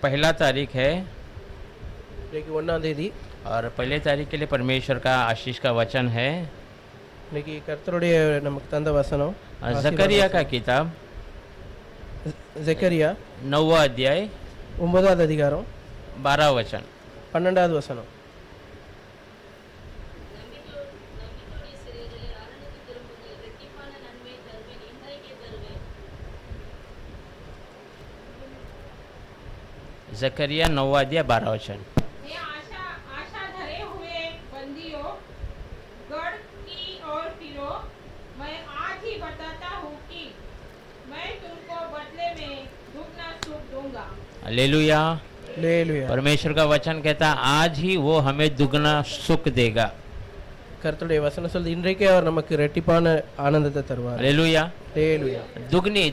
पहला तारीख है இன்னைக்கு 1ஆம் தேதி. और पहले तारीख के लिए परमेश्वर का आशीष का वचन है இன்னைக்கு கர்த்தருடைய நமக்கு தந்த வசனம் जकरिया का किताब ஜெக்கரியா 9वां अध्याय 9வது அதிகாரம் 12 वचन 12வது வசனம். जकरिया 9वां अध्याय 12 वचन. हे आशा धरे हुए बंदियों, गढ़ की ओर फिरो। मैं आज ही बताता हूँ कि मैं तुमको बदले में दुगना सुख दूंगा. हालेलुया. ஹல்லேலூயா. परमेश्वर का वचन कहता है आज ही वो हमें दुगना सुख देगा. கர்த்தருடைய வசனம் சொல்லுது இன்றைக்கே அவர் நமக்கு ரெட்டிப்பான ஆனந்தத்தை தருவார். हालेलुया. ஹல்லேலூயா.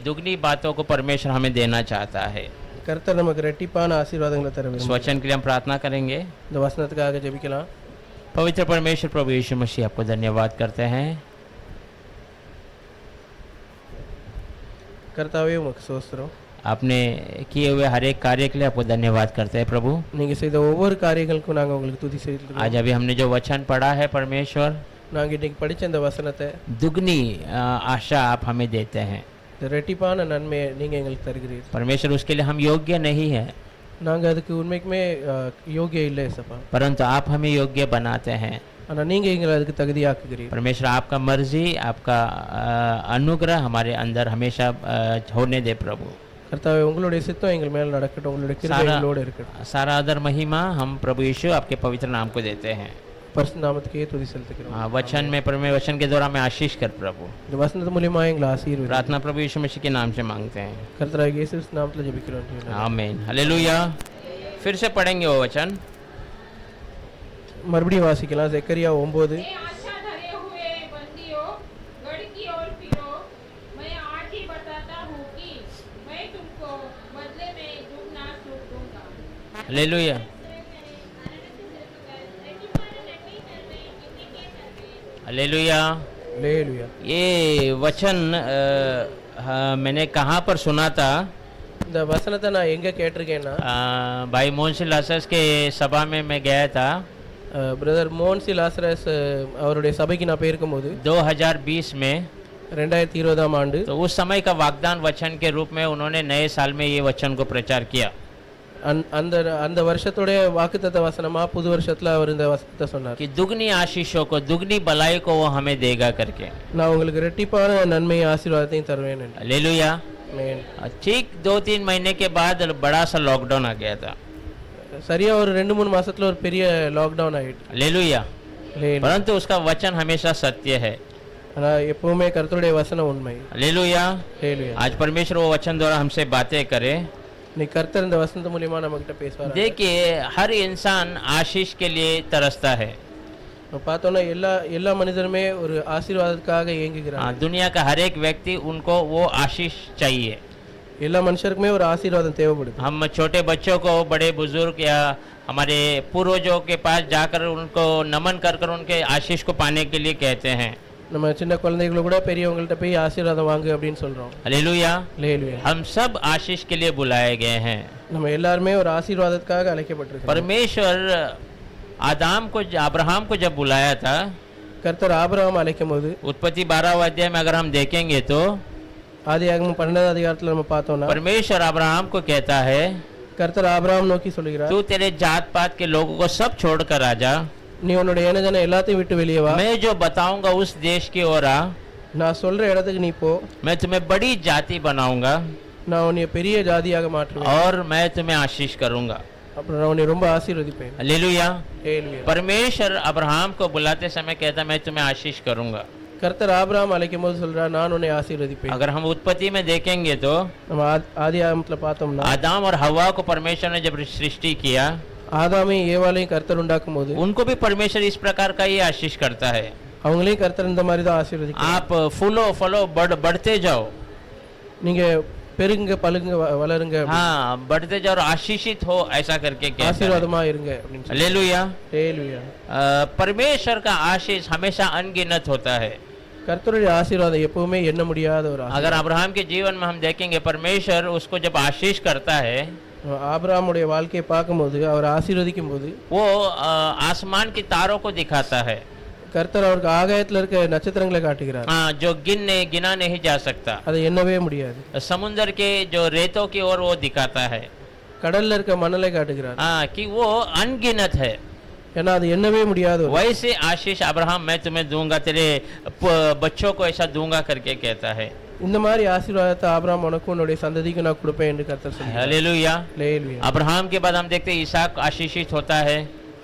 दुगनी बातों को परमेश्वर हमें देना चाहता है. கர்த்தர் நமக்கு ரெட்டிப்பான ஆசீர்வாதங்களை தர इस விரும்புகிறார். वचन के लिए हम प्रार्थना करेंगे. இந்த வசனத்துக்காக ஜெபிக்கலாம். पवित्र परमेश्वर प्रभु यीशु मसीह आपको धन्यवाद करते हैं. கர்த்தாவே உமக்கு ஸ்தோத்திரம். आपने किए हुए हर एक कार्य के लिए आपको धन्यवाद करते हैं प्रभु. நீங்க செய்த ஒவ்வொரு காரியங்களுக்கும் நாங்க உங்களுக்கு துதி செலுத்துகிறோம். आज अभी हमने जो वचन पढ़ा है परमेश्वर நாங்க இன்னைக்கு படிச்ச இந்த வசனத்தை दुगनी आशा आप हमें देते हैं இந்த ரெட்டிப்பான நன்மையை நீங்க எங்களுக்கு தருகிறீர்கள். परमेश्वर. उसके लिए हम योग्य नहीं है நாங்க அதுக்கு உண்மைக்குமே யோகியம் இல்லை சப்பா. परंतु आप हमें योग्य बनाते हैं ஆனா நீங்க எங்களை அதுக்கு தகுதியாக்குகிறீர்கள். परमेश्वर. आपका मर्जी आपका अनुग्रह हमारे अंदर हमेशा होने दे प्रभु. கர்த்தாவே உங்களுடைய சித்தம் எங்கள் மேல நடக்கட்டும். உங்களுடைய கிருபை எங்களோட இருக்கட்டும். सारा आदर महिमा हम प्रभु यीशु आपके पवित्र नाम को देते हैं. பரிசுத்த நாமத்துக்கே துதி செலுத்துகிறோம். वचन में परमेश्वर वचन के द्वारा में आशीष कर प्रभु. இந்த வசனத்து மூலமா எங்களை ஆசீர்வதி. प्रार्थना प्रभु यीशु मसीह के नाम से मांगते हैं. கர்த்தராகிய இயேசு நாமத்தில் ஜெபிக்கிறோம். आमीन. हालेलुया. फिर से पढ़ेंगे वो वचन. மறுபடியும் வாசிக்கலாம். ஜெக்கரியா 9. हे आशा धरे हुए बंदियों, गढ़ की ओर फिरो। मैं आज ही बताता हूँ कि मैं तुमको बदले में दुगना सुख दूंगा. हालेलुया. हालेलुया. ஹல்லேலூயா. ये वचन मैंने कहाँ पर सुना था? இந்த வசனத்தை நான் எங்க கேட்டிருக்கேன்னா भाई मोहन लासस के सभा में मैं गया था. பிரதர் மோன்சி லாசரஸ் அவருடைய சபைக்கு நான் போயிருக்கும் போது 2020 में. 2020ஆம் ஆண்டு तो उस समय का वाग्दान वचन के रूप में उन्होंने नए साल में ये वचन को प्रचार किया. அந்த அந்த வருஷத்தோட வாக்குத்தத்த வசனமா புது வருஷத்துல அவர் இந்த வசனத்தை சொன்னார். कि दुगनी आशीषों को दुगनी भलाई को वो हमें देगा करके. நான் உங்களுக்கு ரெட்டிப்பான நன்மையை ஆசீர்வாதத்தையும் தருவேன் என்று. हालेलुया. ஆமென். ठीक 2-3 महीने के बाद बड़ा सा लॉकडाउन आ गया था. சரியா ஒரு 2-3 மாசத்துல ஒரு பெரிய லாக்டவுன் ஆயிட்டு. हालेलुया. ஹல்லேலூயா. परंतु उसका वचन हमेशा सत्य है. ஆனா எப்பவுமே கர்த்தருடைய வசனம் உண்மை. हालेलुया. ஹல்லேலூயா. आज परमेश्वर वो वचन द्वारा हमसे बातें करे. நீ கர்த்தர் இந்த வசனத்து மூலமா நம்ம கிட்ட பேசுவார். देखिए हर इंसान आशीष के लिए तरसता है. பார்த்தோன்னா எல்லா மனிதருமே ஒரு ஆசீர்வாதத்துக்காக ஏங்குகிறாங்க. दुनिया का हर एक व्यक्ति उनको वो आशीष चाहिए. எல்லா மனுஷருக்குமே ஒரு ஆசீர்வாதம் தேவைப்படுது. हम छोटे बच्चों को बड़े बुजुर्ग या हमारे पूर्वजों के पास जाकर उनको नमन कर कर उनके आशीष को पाने के लिए कहते हैं. நம்ம சின்ன குழந்தைகளை கூட பெரியவங்கள்ட்ட போய் ஆசீர்வாதம் வாங்கு அப்படின்னு சொல்றோம். हालेलुया. ஹல்லேலூயா. हम सब आशीष के लिए बुलाए गए हैं. நம்ம எல்லாருமே ஒரு ஆசீர்வாதத்துக்காக அழைக்கப்பட்டிருக்கோம். परमेश्वर अब्राहम को जब बुलाया था கர்த்தர் ஆபிரகாம் அழைக்கும்போது उत्पत्ति 12वां अध्याय में अगर हम देखेंगे तो ஆதியாகமம் 12வது அதிகாரத்துல நம்ம பார்த்தோம்னா परमेश्वर अब्राहम को कहता है கர்த்தர் ஆபிரகாம் நோக்கி சொல்கிறார், तू तेरे जात पात के लोगों को सब छोड़कर आ जा. நீ உன்னுடைய இனஜன எல்லாத்தையும் விட்டு வெளியே வா. मैं जो बताऊंगा उस देश की ओर आ. நான் சொல்ற இடத்துக்கு நீ போ. मैं तुम्हें बड़ी जाति बनाऊंगा நான் உன்னை பெரிய ஜாதியாக மாற்றுவேன். और मैं तुम्हें आशीष करूंगा. அப்புறம் நான் உன்னை ரொம்ப ஆசீர்வதிப்பேன். हालेलुया. ஹல்லேலூயா. परमेश्वर अब्राहम को बुलाते समय कहता मैं तुम्हें आशीष करूंगा. கர்த்தர் ஆபிரகாம் அழைக்கும்போது சொல்றார், நான் உன்னை ஆசீர்வதிப்பேன். अगर हम उत्पत्ति में देखेंगे तो நம்ம ஆதியாகமத்துல பார்த்தோம்னா आदम और हवा को परमेश्वर ने जब सृष्टि किया ஆதாமையும் ஏவாளையும் கர்த்தர் உண்டாக்கும் போது उनको भी परमेश्वर इस प्रकार का ही आशीष करता है. அவங்களையும் கர்த்தர் இந்த மாதிரி தான் ஆசீர்வதிக்கிறார். आप फूलो फलो बढ़ते जाओ. நீங்க பெருங்க பழுங்க வளருங்க, हाँ बढ़ते जाओ और आशीषित हो ऐसा करके कहता है. ஆசீர்வாதமா இருங்க அப்படின்னு சொல்லி. हालेलुया. ஹல்லேலூயா. परमेश्वर का आशीष हमेशा अनगिनत होता है. கர்த்தருடைய ஆசீர்வாதம் எப்பவுமே எண்ண முடியாத ஒரு अगर अब्राहम के जीवन में हम देखेंगे परमेश्वर उसको जब आशीष करता है ஆபிரகாமுடைய வாழ்க்கையை பார்க்கும்போது அவர் ஆசீர்வதிக்கும் போது वो आसमान की तारों को दिखाता है, கர்த்தர் அவருக்கு ஆகாயத்தில் இருக்க நட்சத்திரங்களை காட்டுகிறார். जो गिना नहीं जा सकता. அதை எண்ணவே முடியாது. समुद्र के जो रेतों की ओर वो दिखाता है, கடல்ல இருக்க மணலை காட்டுகிறார். कि वो अनगिनत है. ஏன்னா அது எண்ணவே முடியாது. वैसे आशीष अब्राहम मैं तुम्हें दूंगा, तेरे बच्चों को ऐसा दूंगा करके कहता है. இந்த மாதிரி ஆசீர்வாதத்தை ஆபிரகாம் உனக்கும் உன்னுடைய சந்ததிக்கு நான் கொடுப்பேன் என்று கர்த்தர் சொல்கிறார். हालेलुया. हालेलुया. अब्राहम के बाद हम देखते हैं ईसाक आशीषित होता है.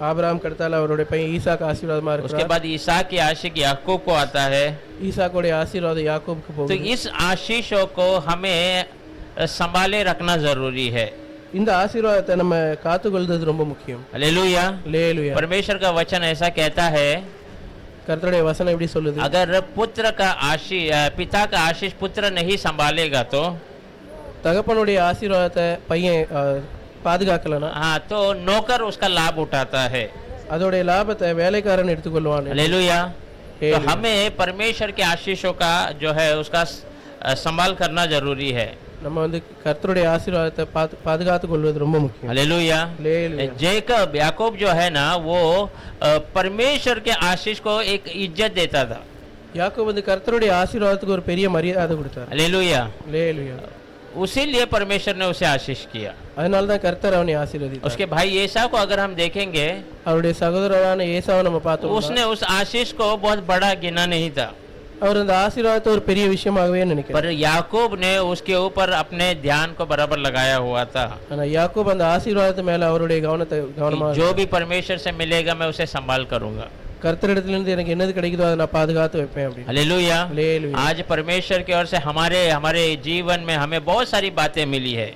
ஆபிரகாம் கடத்தால அவருடைய பையன் ஈசாக்கு ஆசீர்வாதமா उसके இருக்கிறார். बाद ईसाक के आशिक याकूब को आता है. ஈசாக்குடைய ஆசீர்வாதம் யாக்கோபுக்கு तो போகுது. इस आशीषों को हमें संभाले रखना जरूरी है. இந்த ஆசீர்வாதத்தை நம்ம காத்துக்கொள்வது ரொம்ப முக்கியம். हालेलुया. हालेलुया. परमेश्वर का वचन ऐसा कहता है, கர்த்தருடைய வசனம் எப்படி சொல்லுது? अगर पुत्र का पिता का आशीष पुत्र नहीं संभालेगा तो தகப்பனுடைய ஆசீர்வாதத்தை பையன் பாதுகாக்கலனா, हाँ, तो नौकर उसका लाभ उठाता है. அதோடைய லாபத்தை வேலைக்காரன் எடுத்துக்கொள்வான். हालेलुया. तो हालेलुया. हमें परमेश्वर के आशीषों का जो है उसका संभाल करना जरूरी है. நம்ம வந்து கர்த்தருடைய ஆசீர்வாதத்தை பாதுகாத்துக் கொள்வது ரொம்ப முக்கியம். हालेलुया. हालेलुया. जेकब याकूब जो है ना वो परमेश्वर के आशीष को एक इज्जत देता था. யாக்கோபு வந்து கர்த்தருடைய ஆசீர்வாதத்துக்கு ஒரு பெரிய மரியாதை கொடுத்தார். हालेलुया. हालेलुया. उसीलिए परमेश्वर ने उसे आशीष किया. அதனால தான் கர்த்தர் அவனை ஆசீர்வதித்தார். उसके भाई एसाव को अगर हम देखेंगे, அவருடைய சகோதரரான ஏசாவை நம்ம பார்த்தோம். उसने उस आशीष को बहुत बड़ा गिना नहीं था, அவர் அந்த ஆசீர்வாதத்தை ஒரு பெரிய விஷயமாகவே நினைக்கிறார். पर याकूब ने उसके ऊपर अपने ध्यान को बराबर लगाया हुआ था. ஆனா யாக்கோபு அந்த ஆசீர்வாதத்து மேல அவருடைய கவனமா जो भी परमेश्वर से मिलेगा मैं उसे संभाल करूंगा. கர்த்தரிடத்திலிருந்து எனக்கு என்னது கிடைக்குதோ அதை நான் பாதுகாத்து வைப்பேன் அப்படின்னு. हालेलुया. हालेलुया. आज परमेश्वर की ओर से हमारे जीवन में हमें बहुत सारी बातें मिली है,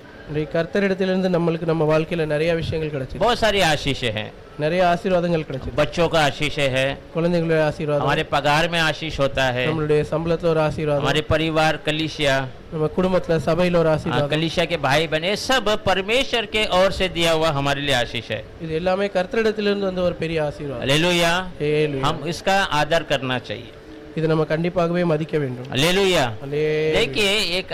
கர்த்தரிடத்திலிருந்து நம்மளுக்கு நம்ம வாழ்க்கையில நிறைய விஷயங்கள் கிடைச்சது. बहुत सारी आशीषें हैं. நிறைய ஆசீர்வாதங்கள் கிடைச்சது. बच्चों का आशीष है, குழந்தைகளுடைய ஆசீர்வாதம், हमारे पगार में आशीष होता है, நம்மளுடைய சம்பளத்துல ஒரு ஆசீர்வாதம், हमारे परिवार कलिसिया, நம்ம குடும்பத்துல சபையில ஒரு ஆசீர்வாதம், कलिसिया के भाई बहन, सब परमेश्वर के ओर से दिया हुआ हमारे लिए आशीष है. இது எல்லாமே கர்த்தரிடத்திலிருந்து வந்த ஒரு பெரிய ஆசீர்வாதம். हालेलुया. हालेलुया. हम इसका आदर करना चाहिए. இது நம்ம கண்டிப்பாகவே மதிக்க வேண்டும். हालेलुया. हालेलुया. देखिए एक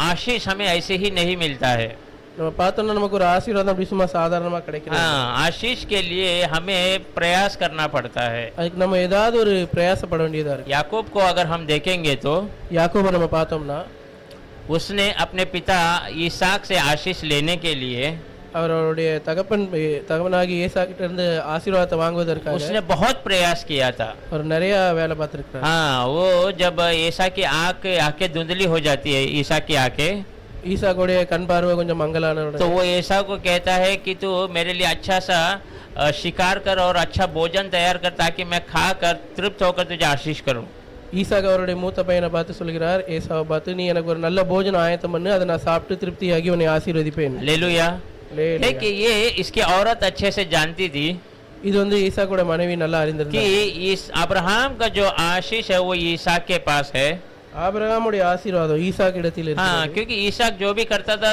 आशीष हमें ऐसे ही नहीं मिलता है. நம்ம பார்த்தோம்னா நமக்கு ஒரு ஆசீர்வாதம் அப்படி சும்மா சாதாரணமா கிடைக்கிறது. हाँ, आशीष के लिए हमें प्रयास करना पड़ता है. அதுக்கு நம்ம ஏதாவது ஒரு பிரயாசப்பட வேண்டியதா இருக்கு. याकूब को अगर हम देखेंगे तो யாக்கோபை நம்ம பார்த்தோம்னா उसने अपने पिता ईसाक से आशीष लेने के लिए அவருடைய தகப்பனாகி ஏசா கிட்ட இருந்து ஆசீர்வாதத்தை வாங்குவதற்காக उसने बहुत प्रयास किया था. அவர் நிறைய வேலை பார்த்திருக்கிறார். हाँ, वो जब ईसा की आंखें धुंधली हो जाती है, ईसा की आंखें, ஈசாக்குடைய கண் பார்வை கொஞ்சம் மங்கலான तो वो ईसा को कहता है कि तू मेरे लिए अच्छा सा शिकार कर और अच्छा भोजन तैयार कर ताकि मैं खा कर तृप्त होकर तुझे आशीष करूं. ஈசாக்கு அவருடைய மூத்த பையனை பார்த்து சொல்கிறார், ஏசாவை பார்த்து நீ எனக்கு ஒரு நல்ல போஜனம் ஆயத்தம் பண்ணு, அதை நான் சாப்பிட்டு திருப்தியாகி உன்னை ஆசீர்வதிப்பேன். हालेलुया. हालेलुया. है कि ये इसकी औरत अच्छे से जानती थी இது வந்து ஈசாக்குடைய மனைவி நல்லா அறிந்திருந்தார். कि इस अब्राहम का जो आशीष है वो ईसाक के पास है. ஆபிரகாமுடைய ஆசீர்வாதம் ஈசாக்கு இடத்தில் हाँ, இருக்கிறது. क्योंकि ईसाक जो भी करता था,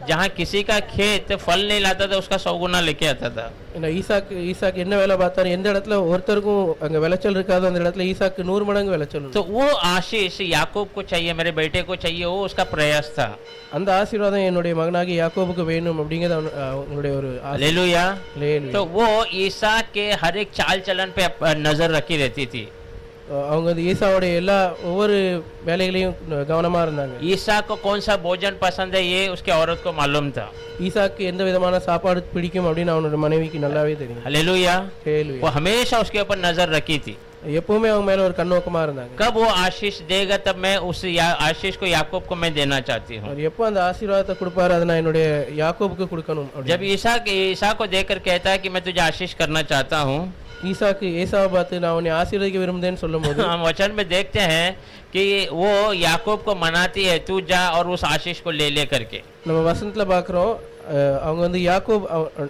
जहाँ किसी का खेत फल नहीं लाता था उसका 100 गुना लेके आता था. ஏன்னா ஈசாக்கு என்ன வேலை பார்த்தாரு, எந்த இடத்துல ஒருத்தருக்கும் அங்க விளைச்சல் இருக்காதோ அந்த இடத்துல ஈசாக்கு 100 மடங்கு விளைச்சல் உண்டு. तो वो आशीष याकूब को चाहिए, मेरे बेटे को चाहिए, वो उसका प्रयास था. அந்த ஆசீர்வாதம் என்னுடைய மகனாகி யாக்கோபுக்கு வேணும் அப்படிங்கிறது அவனுடைய ஒரு ஆசை. हालेलुया. हालेलुया. तो वो ईसाक के हर एक चाल चलन पे नजर रखी रहती थी. அவங்க வந்து ஈசாவுடைய ஒவ்வொரு வேலைகளையும் கவனமா இருந்தாங்க. ईसाक को कौन सा भोजन पसंद है ये उसके औरत को मालूम था. ஈசாக்கு எந்த விதமான சாப்பாடு பிடிக்கும் அப்படின்னு அவனோட மனைவிக்கு நல்லாவே தெரியும். हालेलुया. हालेलुया. वो हमेशा उसके ऊपर नजर रखी थी. எப்பவுமே அவங்க மேல ஒரு கண்ணோக்கமா இருந்தாங்க. कब वो आशीष देगा तब मैं उस आशीष को याकूब को मैं देना चाहती हूँ. அவர் எப்போ அந்த ஆசீர்வாதத்தை கொடுப்பாரு அதை நான் என்னுடைய யாக்கோபுக்கு கொடுக்கணும். जब ईसा को देखकर कहता है कि मैं तुझे आशीष करना चाहता हूँ, ஈசாக்கு ஏசாவை பார்த்து நான் உன்னை ஆசீர்வதிக்க விரும்புதேன்னு சொல்லும்போது हम वचन में देखते हैं कि वो याकूब को मनाती है, तू जा और उस आशीष को ले करके. நம்ம வசனத்துல பாக்குறோம், அவங்க வந்து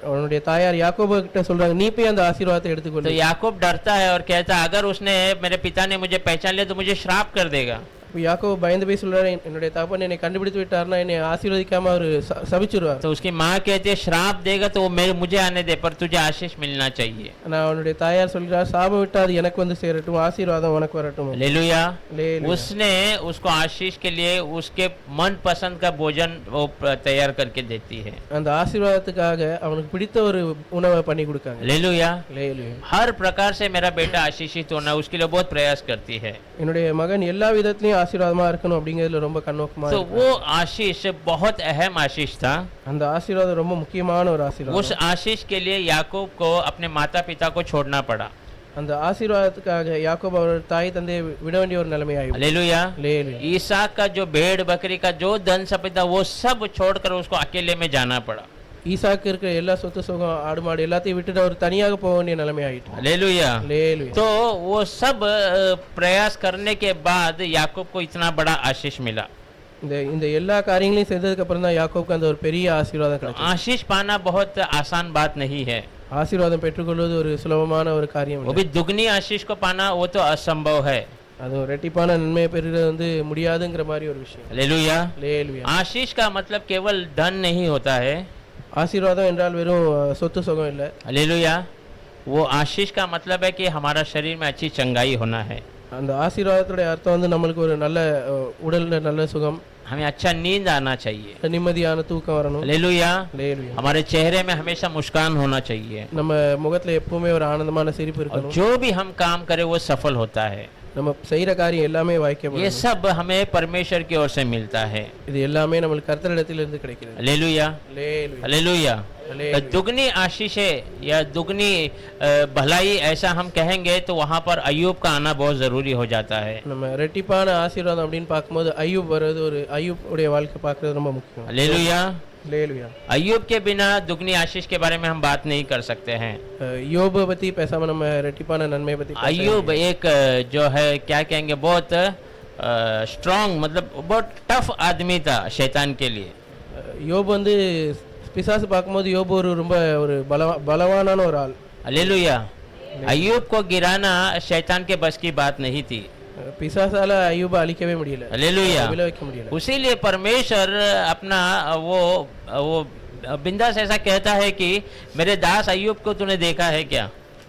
அவனுடைய தாயார் யாக்கோபு கிட்ட சொல்றாங்க, நீ போய் அந்த ஆசீர்வாதத்தை तो எடுத்துக்கொண்டு. याकूब डरता है और कहता है अगर उसने मेरे पिता ने मुझे पहचान लिया तो मुझे श्राप कर देगा. இப்போ யாக்கோபு பயந்து போய் சொல்றாரு, என்னுடைய தகப்பன் என்னை கண்டுபிடித்து விட்டார்னா என்னை ஆசீர்வதிக்காம அவர் சபிச்சிருவார். तो उसकी माँ कहती है श्राप देगा तो वो मुझे आने दे, पर तुझे आशीष मिलना चाहिए। நான் அவனுடைய தாயார் சொல்கிறார், சாபம் விட்டா அது எனக்கு வந்து சேரட்டும், ஆசீர்வாதம் உனக்கு வரட்டும். हालेलुया। हालेलुया। उसने उसको आशीष के लिए उसके मन पसंद का भोजन वो तैयार करके देती है। அந்த ஆசீர்வாதத்துக்காக அவனுக்கு பிடித்த ஒரு உணவை பண்ணி கொடுக்காங்க. हालेलुया। हालेलुया। हर प्रकार से मेरा बेटा आशीषित होना, उसके लिए बहुत प्रयास करती है। என்னுடைய மகன் எல்லா விதத்திலயும் ஆசீர்வாதமா இருக்கணும் அப்படிங்கிறதுல ரொம்ப கண்ணோக்கமா तो இருக்கார். वो आशीष बहुत अहम आशीष था। அந்த ஆசீர்வாதம் ரொம்ப முக்கியமான ஒரு उस ஆசீர்வாதம். आशीष के लिए याकूब को अपने माता पिता को छोड़ना पड़ा। அந்த ஆசீர்வாதத்துக்காக யாக்கோபு அவர் தாய் தந்தையை விட வேண்டிய ஒரு நிலைமை ஆயிடுச்சு. हालेलुया। हालेलुया। ईसाक का जो भेड़ बकरी का जो धन संपदा वो सब छोड़कर उसको अकेले में जाना पड़ा। ஈசாக்கு இருக்கிற எல்லா சொத்து சுகம் ஆடு மாடு எல்லாத்தையும் விட்டுட்டு அவர் தனியாக போக வேண்டிய நிலைமை ஆயிட்டு. हालेलुया। हालेलुया। तो वो सब प्रयास करने के बाद याकूब को इतना बड़ा आशीष मिला। இந்த இந்த எல்லா காரியங்களையும் செஞ்சதுக்கு அப்புறம் தான் யாக்கோபுக்கு அந்த ஒரு பெரிய ஆசீர்வாதம் கிடைச்சது. आशीष पाना बहुत आसान बात नहीं है। ஆசீர்வாதம் பெற்றுக்கொள்வது ஒரு சுலபமான ஒரு காரியம் वो இல்லை. भी दुगनी आशीष को पाना वो तो असंभव है। அது ஒரு ரெட்டிப்பான நன்மையை பெறுறது வந்து முடியாதுங்கிற மாதிரி ஒரு விஷயம். हालेलुया। हालेलुया। आशीष का मतलब केवल धन नहीं होता है। ஆசீர்வாதம் என்றால் வெறும் சொத்து சுகம் இல்லை. हालेलुया। वो आशीष का मतलब है कि हमारा शरीर में अच्छी चंगाई होना है। அந்த ஆசீர்வாதத்துடைய அர்த்தம் வந்து நம்மளுக்கு ஒரு நல்ல உடல்ல நல்ல சுகம், हमें अच्छा नींद आना चाहिए। நிம்மதியான தூக்கம் வரணும். हालेलुया। हालेलुया। हमारे चेहरे में हमेशा मुस्कान होना चाहिए। நம்ம முகத்துல எப்பவுமே ஒரு ஆனந்தமான சிரிப்பு और இருக்கணும். जो भी हम काम करें वो सफल होता है। நம்ம செய்யற காரியம் எல்லாமே ये வாய்க்கப்படும். सब हमें परमेश्वर की ओर से मिलता है। இது எல்லாமே நம்மளுக்கு கர்த்தரிடத்திலிருந்து கிடைக்கிறது. हालेलुया। हालेलुया। हालेलुया। हालेलुया। दुगनी आशीषें या दुगनी भलाई ऐसा हम कहेंगे तो वहाँ पर अय्यूब का आना बहुत जरूरी हो जाता है। நம்ம ரெட்டிப்பான ஆசீர்வாதம் அப்படின்னு பார்க்கும்போது அய்யூப் வர்றது, ஒரு அய்யூப் உடைய வாழ்க்கை பார்க்கறது ரொம்ப முக்கியம். हालेलुया। हालेलुया। अय्यूब के बिना दुगनी आशीष के बारे में हम बात नहीं कर सकते हैं। யோபை பத்தி பேசாம நம்ம ரெட்டிப்பான நன்மையை பத்தி பேச अय्यूब एक जो है क्या कहेंगे बहुत स्ट्रांग मतलब बहुत टफ आदमी था शैतान के लिए। யோபு வந்து பிசாசு பார்க்கும்போது யோபு ஒரு ரொம்ப ஒரு பலவானான ஒரு ஆள். हालेलुया। अय्यूब को गिराना शैतान के बस की बात नहीं थी। பிசாசால அய்யூபை அழிக்கவே முடியல, हालेलुया। விழ வைக்க முடியல. उसीलिए परमेश्वर अपना वो बिंदास ऐसा कहता है कि मेरे दास अय्यूब को तूने देखा है क्या।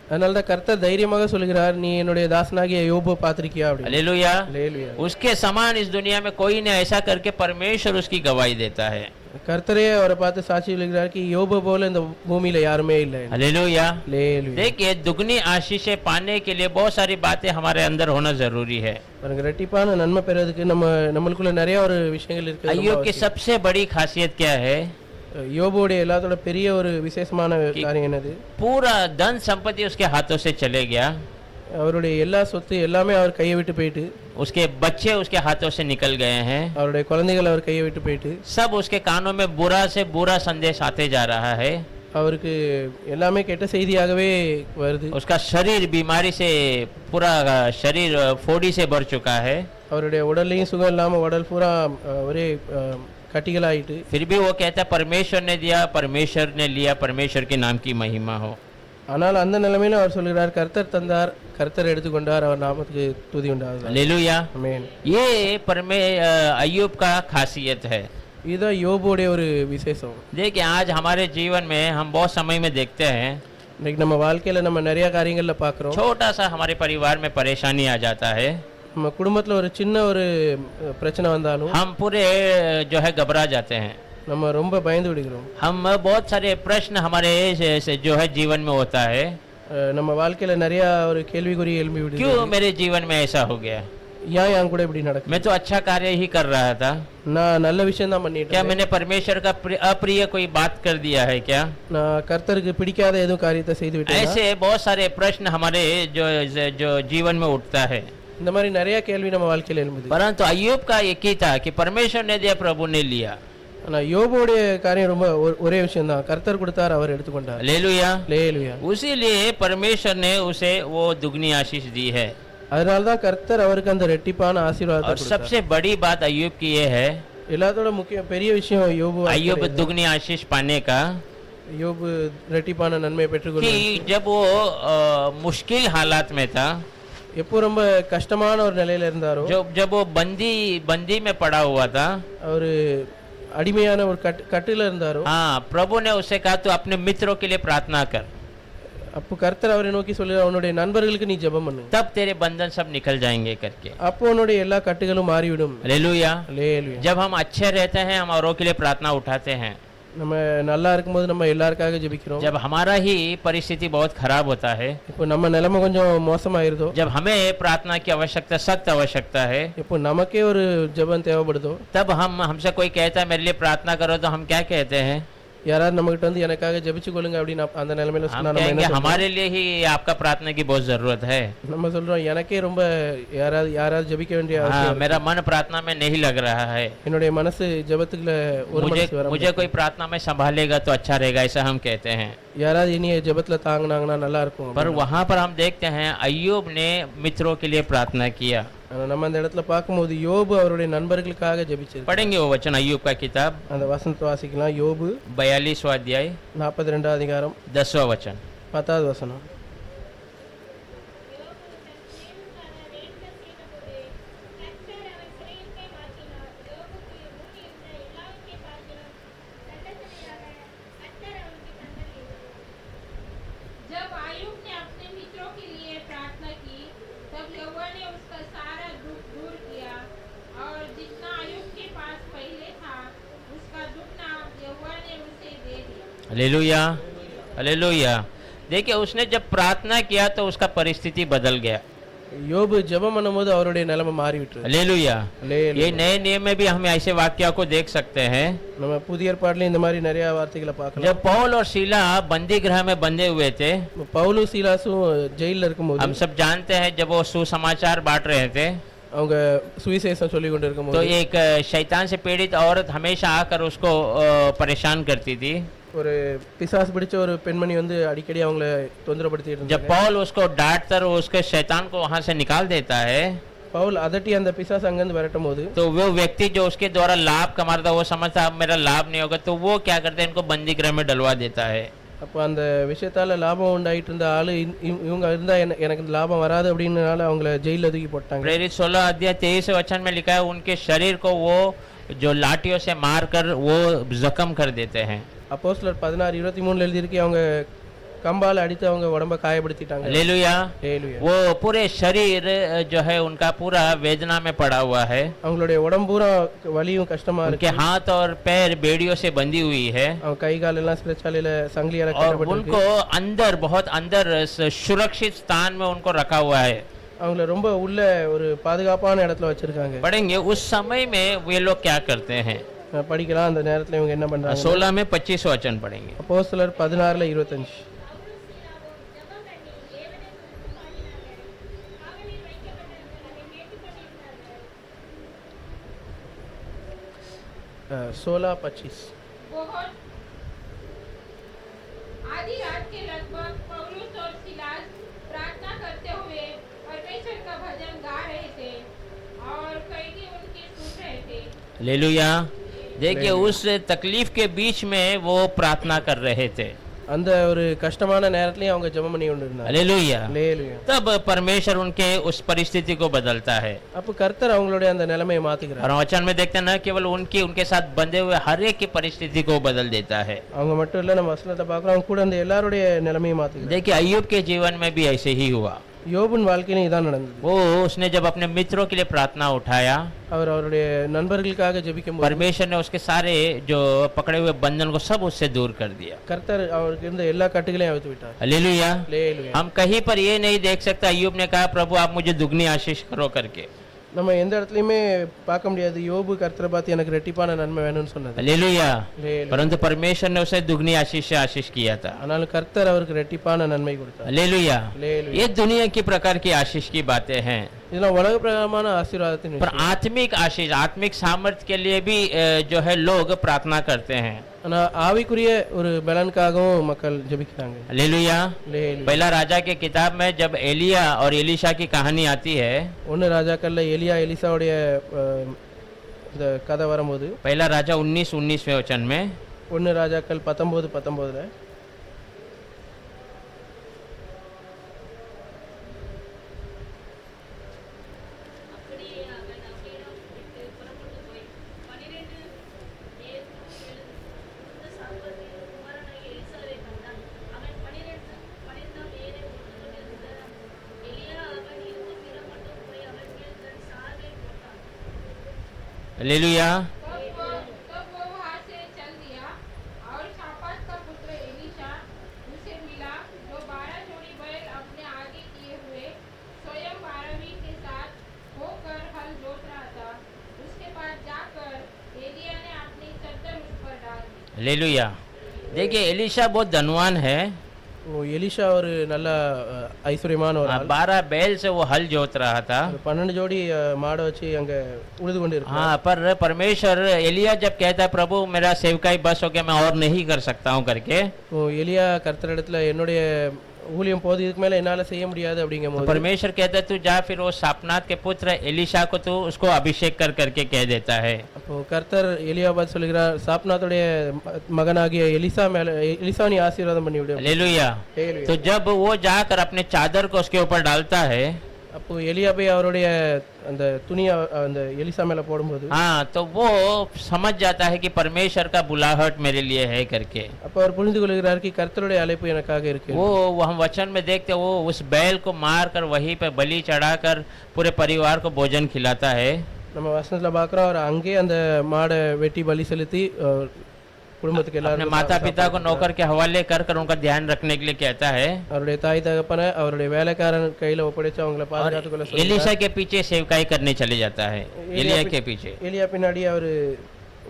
அதனால தான் கர்த்தர் தைரியமாக சொல்கிறார், நீ என்னுடைய தாசனாகிய யோபு பார்த்திருக்கியா அப்படின்னு. हालेलुया। हालेलुया। उसके समान इस दुनिया में कोई नहीं, ऐसा करके परमेश्वर उसकी गवाही देता है। கர்த்தரே அவரை பார்த்து சாட்சி சொல்கிறார் कि யோபு போல இந்த பூமியில யாருமே இல்லை. हालेलुया। हालेलुया। देखिए दुगनी आशीषें पाने के लिए बहुत सारी बातें हमारे अंदर होना जरूरी है। பாருங்க, ரெட்டிப்பான நன்மை பெறதுக்கு நம்மளுக்குள்ள நிறைய ஒரு விஷயங்கள் இருக்கு. अय्यूब की सबसे बड़ी खासियत क्या है। யோபுடைய எல்லாத்தோட பெரிய ஒரு விசேஷமான காரியம் என்னது, पूरा धन संपत्ति उसके हाथों से चले गया। அவருடைய எல்லா சொத்து எல்லாமே அவர் கையை விட்டு போயிட்டு, उसके बच्चे उसके हाथों से निकल गए हैं। அவருடைய குழந்தைகள் அவர் கையை விட்டு போயிட்டு, सब उसके कानों में बुरा से बुरा संदेश आते जा रहा है। அவருக்கு எல்லாமே கெட்ட செய்தியாகவே வருது. उसका शरीर बीमारी से पूरा शरीर फोड़ी से भर चुका है। அவருடைய உடல்லையும் சுகம் இல்லாம உடல் பூரா ஒரே கட்டிகளாயிட்டு, फिर भी वो कहता है परमेश्वर ने दिया, परमेश्वर ने लिया, परमेश्वर के नाम की महिमा हो। ஆனால் அந்த நிலைமையில அவர் சொல்கிறார், கர்த்தர் தந்தார், கர்த்தர் எடுத்துக்கொண்டார், அவர் நாமத்துக்கு துதி உண்டாகுது. हालेलुया। ஆமென். ये अय्यूब का खासियत है। இதுதான் யோபுடைய ஒரு விசேஷம். देखिए आज हमारे जीवन में हम बहुत समय में देखते हैं இன்னைக்கு நம்ம வாழ்க்கையில நம்ம நிறைய காரியங்கள்ல பார்க்குறோம். छोटा सा हमारे परिवार में परेशानी आ जाता है, நம்ம कुடும்பத்துல ஒரு சின்ன ஒரு பிரச்சனை வந்தாலும் हम पूरे जो है घबरा जाते हैं। நம்ம ரொம்ப பயந்து விடுகிறோம். हम बहुत सारे प्रश्न हमारे जो है जीवन में होता है, நம்ம வாழ்க்கையில நிறைய ஒரு கேள்விக்குறி எழும்பி விடுது. क्यों मेरे जीवन में ऐसा हो गया। ஏன் என் கூட இப்படி நடக்குது? मैं तो अच्छा कार्य ही कर रहा था, நான் நல்ல விஷயம் தான் பண்ணிட்டு क्या இருக்கேன். मैंने परमेश्वर का अप्रिय कोई बात कर दिया है क्या। நான் கர்த்தருக்கு பிடிக்காத எதுவும் காரியத்தை செய்து விட்டேன். ऐसे बहुत सारे प्रश्न हमारे जो जीवन में उठता है। இந்த மாதிரி நிறைய கேள்வி நம்ம வாழ்க்கையில எழும்புது. परंतु अय्यूब का एक ही था कि परमेश्वर ने दिया, प्रभु ने लिया। ஆனா யோபுடைய காரியம் ரொம்ப ஒரே விஷயம் தான், கர்த்தர் கொடுத்தார், அவர் எடுத்துக்கொண்டார். हालेलुया। हालेलुया। उसीलिए परमेश्वर ने उसे वो दुगनी आशीष दी है। அதனால தான் கர்த்தர் அவருக்கு அந்த ரெட்டிப்பான ஆசீர்வாதத்தை और கொடுத்தார். सबसे बड़ी बात अय्यूब की ये है, எல்லாத்தோட முக்கிய பெரிய விஷயம் யோபு अय्यूब दुगनी आशीष पाने का, யோபு ரெட்டிப்பான நன்மையை பெற்றுக்கொள்ள कि जब वो मुश्किल हालात में था, எப்போ ரொம்ப கஷ்டமான ஒரு நிலையில இருந்தாரோ जब वो बंदी में पड़ा हुआ था, அவரு அடிமையான ஒரு கட்டுல இருந்தாரோ हाँ, प्रभु ने उससे कहा तू अपने मित्रों के लिए प्रार्थना कर, அப்போ கர்த்தர் அவரை நோக்கி சொல்லி அவனுடைய நண்பர்களுக்கு நீ ஜெபம் பண்ணு, तब तेरे बंधन सब निकल जाएंगे करके। அப்போ உன்னுடைய எல்லா கட்டுகளும் மாறிவிடும்। हालेलुया। அல்லேலூயா। जब हम अच्छे रहते हैं हम औरों के लिए प्रार्थना उठाते हैं, நம்ம நல்லா இருக்கும்போது நம்ம எல்லாருக்காக ஜெபிக்கிறோம்। जब हमारा ही परिस्थिति बहुत खराब होता है, இப்போ நம்ம நிலைமை கொஞ்சம் மோசமாயிருதோ, जब हमें प्रार्थना की आवश्यकता, सख्त आवश्यकता है, இப்போ நமக்கே ஒரு ஜெபம் தேவைப்படுதோ, तब हमसे कोई कहता है मेरे लिए प्रार्थना करो, तो हम क्या कहते हैं? யாராவது நம்மகிட்ட வந்து எனக்காக ஜெபிச்சு கொள்ளுங்க அப்படின்னு அந்த நிலைமையில हम சொன்னா நம்ம என்ன कहेंगे சொல்றோம்? हमारे लिए ही आपका प्रार्थना की बहुत जरूरत है। நம்ம சொல்றோம் எனக்கே ரொம்ப யாராவது ஜெபிக்க வேண்டிய हाँ, அவசியம், मेरा मन प्रार्थना में नहीं लग रहा है, என்னுடைய மனசு ஜெபத்துக்குள்ள ஒரு மனசு வர मुझे कोई प्रार्थना में संभालेगा तो अच्छा रहेगा, ऐसा हम कहते हैं। யாராவது இனிய ஜெபத்துல தாங்கினாங்கன்னா நல்லா இருக்கும்। पर वहां पर हम देखते हैं अय्यूब ने मित्रों के लिए प्रार्थना किया। ஆனா நம்ம அந்த இடத்துல பார்க்கும்போது யோபு அவருடைய நண்பர்களுக்காக ஜெபிச்சிருக்கார்। पढ़ेंगे वो वचन अय्यूब का किताब அந்த வசனத்தை வாசிக்கலாம்। யோபு 42वां अध्याय 42 அதிகாரம் 10वां वचन। 10வது வசனம்। जब आयुब ने अपने मित्रों के लिए प्रार्थना की तब यहोवा ने उसका सारा दुख दूर किया और जितना आयुब के पास पहले था उसका दुगना यहोवा ने उसे दे दिया। Hallelujah, hallelujah. देखिए उसने जब प्रार्थना किया तो उसका परिस्थिति बदल गया। யோபு ஜெபம் பண்ணும்போது அவருடைய நிலைமை மாறி விட்டது। हालेलुया। அல்லேலூயா। ये नए नियम में भी हम ऐसे वाक्यों को देख सकते हैं। நம்ம புதிய ஏற்பாட்டில இந்த மாதிரி நிறைய வார்த்தைகளை பார்க்கலாம்। जब पौल और शीला बंदी गृह में बंधे हुए थे, பவுலும் சீலாசும் ஜெயில்ல இருக்கும்போது हम सब जानते हैं जब वो सुसमाचार बांट रहे थे அவங்க சுவிசேஷம் சொல்லி கொண்டு तो இருக்கும்போது एक शैतान से पीड़ित औरत हमेशा आकर उसको परेशान करती थी। ஒரு பிசாசு பிடிச்ச ஒரு பெண்மணி வந்து அடிக்கடி அவங்கள தொந்தரப்படுத்திட்டு जब இருந்தாங்க। पौल उसको डांट कर उसके शैतान को वहां से निकाल देता है பவுல் அதட்டி அந்த பிசாசு அங்கிருந்து விரட்டும் போது तो वो व्यक्ति जो उसके द्वारा लाभ कमा रहा था वो समझता अब मेरा लाभ नहीं होगा, तो वो क्या करते हैं इनको बंदी गृह में डलवा देता है। அப்போ அந்த விஷயத்தால லாபம் உண்டாயிட்டு இருந்த ஆளு இவங்க இருந்தா எனக்கு இந்த லாபம் வராது அப்படின்னால அவங்கள ஜெயில தூக்கி போட்டாங்க। प्रेरित 16 अध्याय 23 वचन में लिखा है उनके शरीर को वो जो लाठियों से मारकर वो जख्म कर देते हैं। அப்போஸ்தலர் 16:23 எழுதியிருக்கு அவங்க கம்பால அடித்து அவங்க உடம்ப காயப்படுத்திட்டாங்க। हालेलुया। அல்லேலூயா। वो पूरे शरीर जो है उनका पूरा वेदना में पड़ा हुआ है, அவங்களுடைய உடம்பு பூரா வலியும் கஷ்டமா उनके இருக்கு। हाथ और पैर बेड़ियों से बंधी हुई है அவங்க கை கால் எல்லாம் சிறைச்சாலையில சங்கிலியால और கட்டப்பட்டிருக்கு। उनको अंदर बहुत अंदर सुरक्षित स्थान में उनको रखा हुआ है। அவங்கள ரொம்ப உள்ள ஒரு பாதுகாப்பான இடத்துல வச்சிருக்காங்க। पढ़ेंगे उस समय में वे लोग क्या करते हैं। படிக்கலாம் அந்த நேரத்துல இவங்க என்ன பண்றாங்க। 16 में 25 वचन पढ़ेंगे। அப்போஸ்தலர் 16:25 16:25 बहुत आधी रात के लगभग पौलुस और सिलास प्रार्थना करते हुए परमेश्वर का भजन गा रहे थे और कैदी उनके सुन रहे थे। हालेलुया। देखिए उस तकलीफ के बीच में वो प्रार्थना कर रहे थे। அந்த ஒரு கஷ்டமான நேரத்துலயும் அவங்க ஜெபம் பண்ணி கொண்டு இருந்தாங்க। हालेलुया। அல்லேலூயா। तब परमेश्वर उनके उस परिस्थिति को बदलता है அப்ப கர்த்தர் அவங்களுடைய அந்த நிலைமையை மாத்துகிறார்। और वचन में देखते हैं न केवल उनके साथ बंधे हुए हर एक की परिस्थिति को बदल देता है। அவங்க மட்டும் இல்ல நம்ம வசனத்தை பார்க்கிறோம் அவங்க கூட அந்த எல்லாருடைய நிலைமையை மாத்துகிறார்। देखिए अय्यूब के जीवन में भी ऐसे ही हुआ। யோபின் வாழ்க்கையில இதான் நடந்தது। वो उसने जब अपने मित्रों के लिए प्रार्थना उठाया அவர் அவருடைய நண்பர்களுக்காக ஜெபிக்கும்போது परमेश्वर ने उसके सारे जो पकड़े हुए बंधन को सब उससे दूर कर दिया। கர்த்தர் அவருக்கு இருந்த எல்லா கட்டுகளையும் அவிழ்த்து விட்டார்। हालेलुया। அல்லேலூயா। हम कहीं पर ये नहीं देख सकते अय्यूब ने कहा प्रभु आप मुझे दुगनी आशीष करो करके। நம்ம எந்த இடத்துலயுமே பார்க்க முடியாது யோபு கர்த்தரை பார்த்து எனக்கு ரெட்டிப்பான நன்மை வேணும்னு சொன்னது। हालेलुया। அல்லேலூயா। परंतु परमेश्वर ने उसे दुगनी आशीष से आशीष किया था। ஆனாலும் கர்த்தர் அவருக்கு ரெட்டிப்பான நன்மை கொடுத்தார்। हालेलुया। அல்லேலூயா। ये दुनिया की प्रकार की आशीष की बातें हैं, இதெல்லாம் உலக பிரகாரமான ஆசீர்வாதத்தின் पर விஷயம்। आत्मिक आशीष आत्मिक सामर्थ्य के लिए भी जो है लोग प्रार्थना करते हैं। ஆனா ஆவிக்குரிய ஒரு பலனுக்காகவும் மக்கள் ஜெபிக்கிறாங்க। हालेलुया। அல்லேலூயா। पहला राजा के किताब में जब एलिया और एलीशा की कहानी आती है, ஒன்னு ராஜாக்கள்ல எலியா எலிசாவுடைய இந்த கதை வரும்போது पहला राजा 19:19वें वचन में ஒன்னு ராஜாக்கள் 19:19 तब हालेलुया। तब वो वहाँ से चल दिया और शापात का पुत्र एलीशा उसे मिला जो 12 जोड़ी बैल अपने आगे किए हुए स्वयं 12वीं के साथ होकर हल जोत रहा था। उसके पास जाकर एलिया ने अपनी चद्दर उस पर डाल दी। हालेलुया। देखिए एलीशा बहुत धनवान है। ஓ, எலிஷா ஒரு நல்ல ஐஸ்வர்யமான ஒரு ஆள். 12 बैल से वो हल जोत रहा था। ஒரு 12 ஜோடி மாடை வச்சு அங்க உழுது கொண்டு இருக்கு. हाँ, पर परमेश्वर एलिया जब कहता है प्रभु मेरा सेवकाई बस हो गया, मैं और नहीं कर सकता हूँ करके, எலியா கர்த்தரிடத்துல என்னுடைய ஊழியம் போது இதுக்கு மேல என்னால செய்ய முடியாது அப்படிங்கும்போது परमेश्वर कहता है तू जा फिर वो सापनाथ के पुत्र एलीशा को तू उसको अभिषेक कर करके कह देता है। அப்போ கர்த்தர் எலியா பார்த்து சொல்கிறார், சாப்நாத்துடைய மகனாகிய எலிசா நீ ஆசீர்வாதம் பண்ணி விடு. हालेलुया। तो जब वो जाकर अपने चादर को उसके ऊपर डालता है, அப்போ எலியா போய் அவருடைய அந்த துணியை அந்த எலிசா மேல போடும்போது हाँ, तो वो समझ जाता है कि परमेश्वर का बुलाहट मेरे लिए है करके। அப்போ அவர் புரிந்து கொள்கிறார் कि கர்த்தருடைய அழைப்பு எனக்காக இருக்கு. वो हम वचन में देखते वो उस बैल को मार कर वहीं पे बलि चढ़ाकर पूरे परिवार को भोजन खिलाता है। நம்ம வசனத்துல பார்க்கிறோம், அவர் அங்கே அந்த மாடை வெட்டி பலி செலுத்தி குடும்பத்துக்கு अपने எல்லாரும் माता पिता को नौकर के हवाले कर कर उनका ध्यान रखने के लिए कहता है। அவருடைய தாய் தகப்பனை அவருடைய வேலைக்காரன் கையில ஒப்படைச்சு அவங்கள பாதுகாத்துக் கொள்ள சொல்றார். एलीशा के पीछे सेवकाई करने चले जाता है, एलिया के पीछे। எலியா பின்னாடி அவர்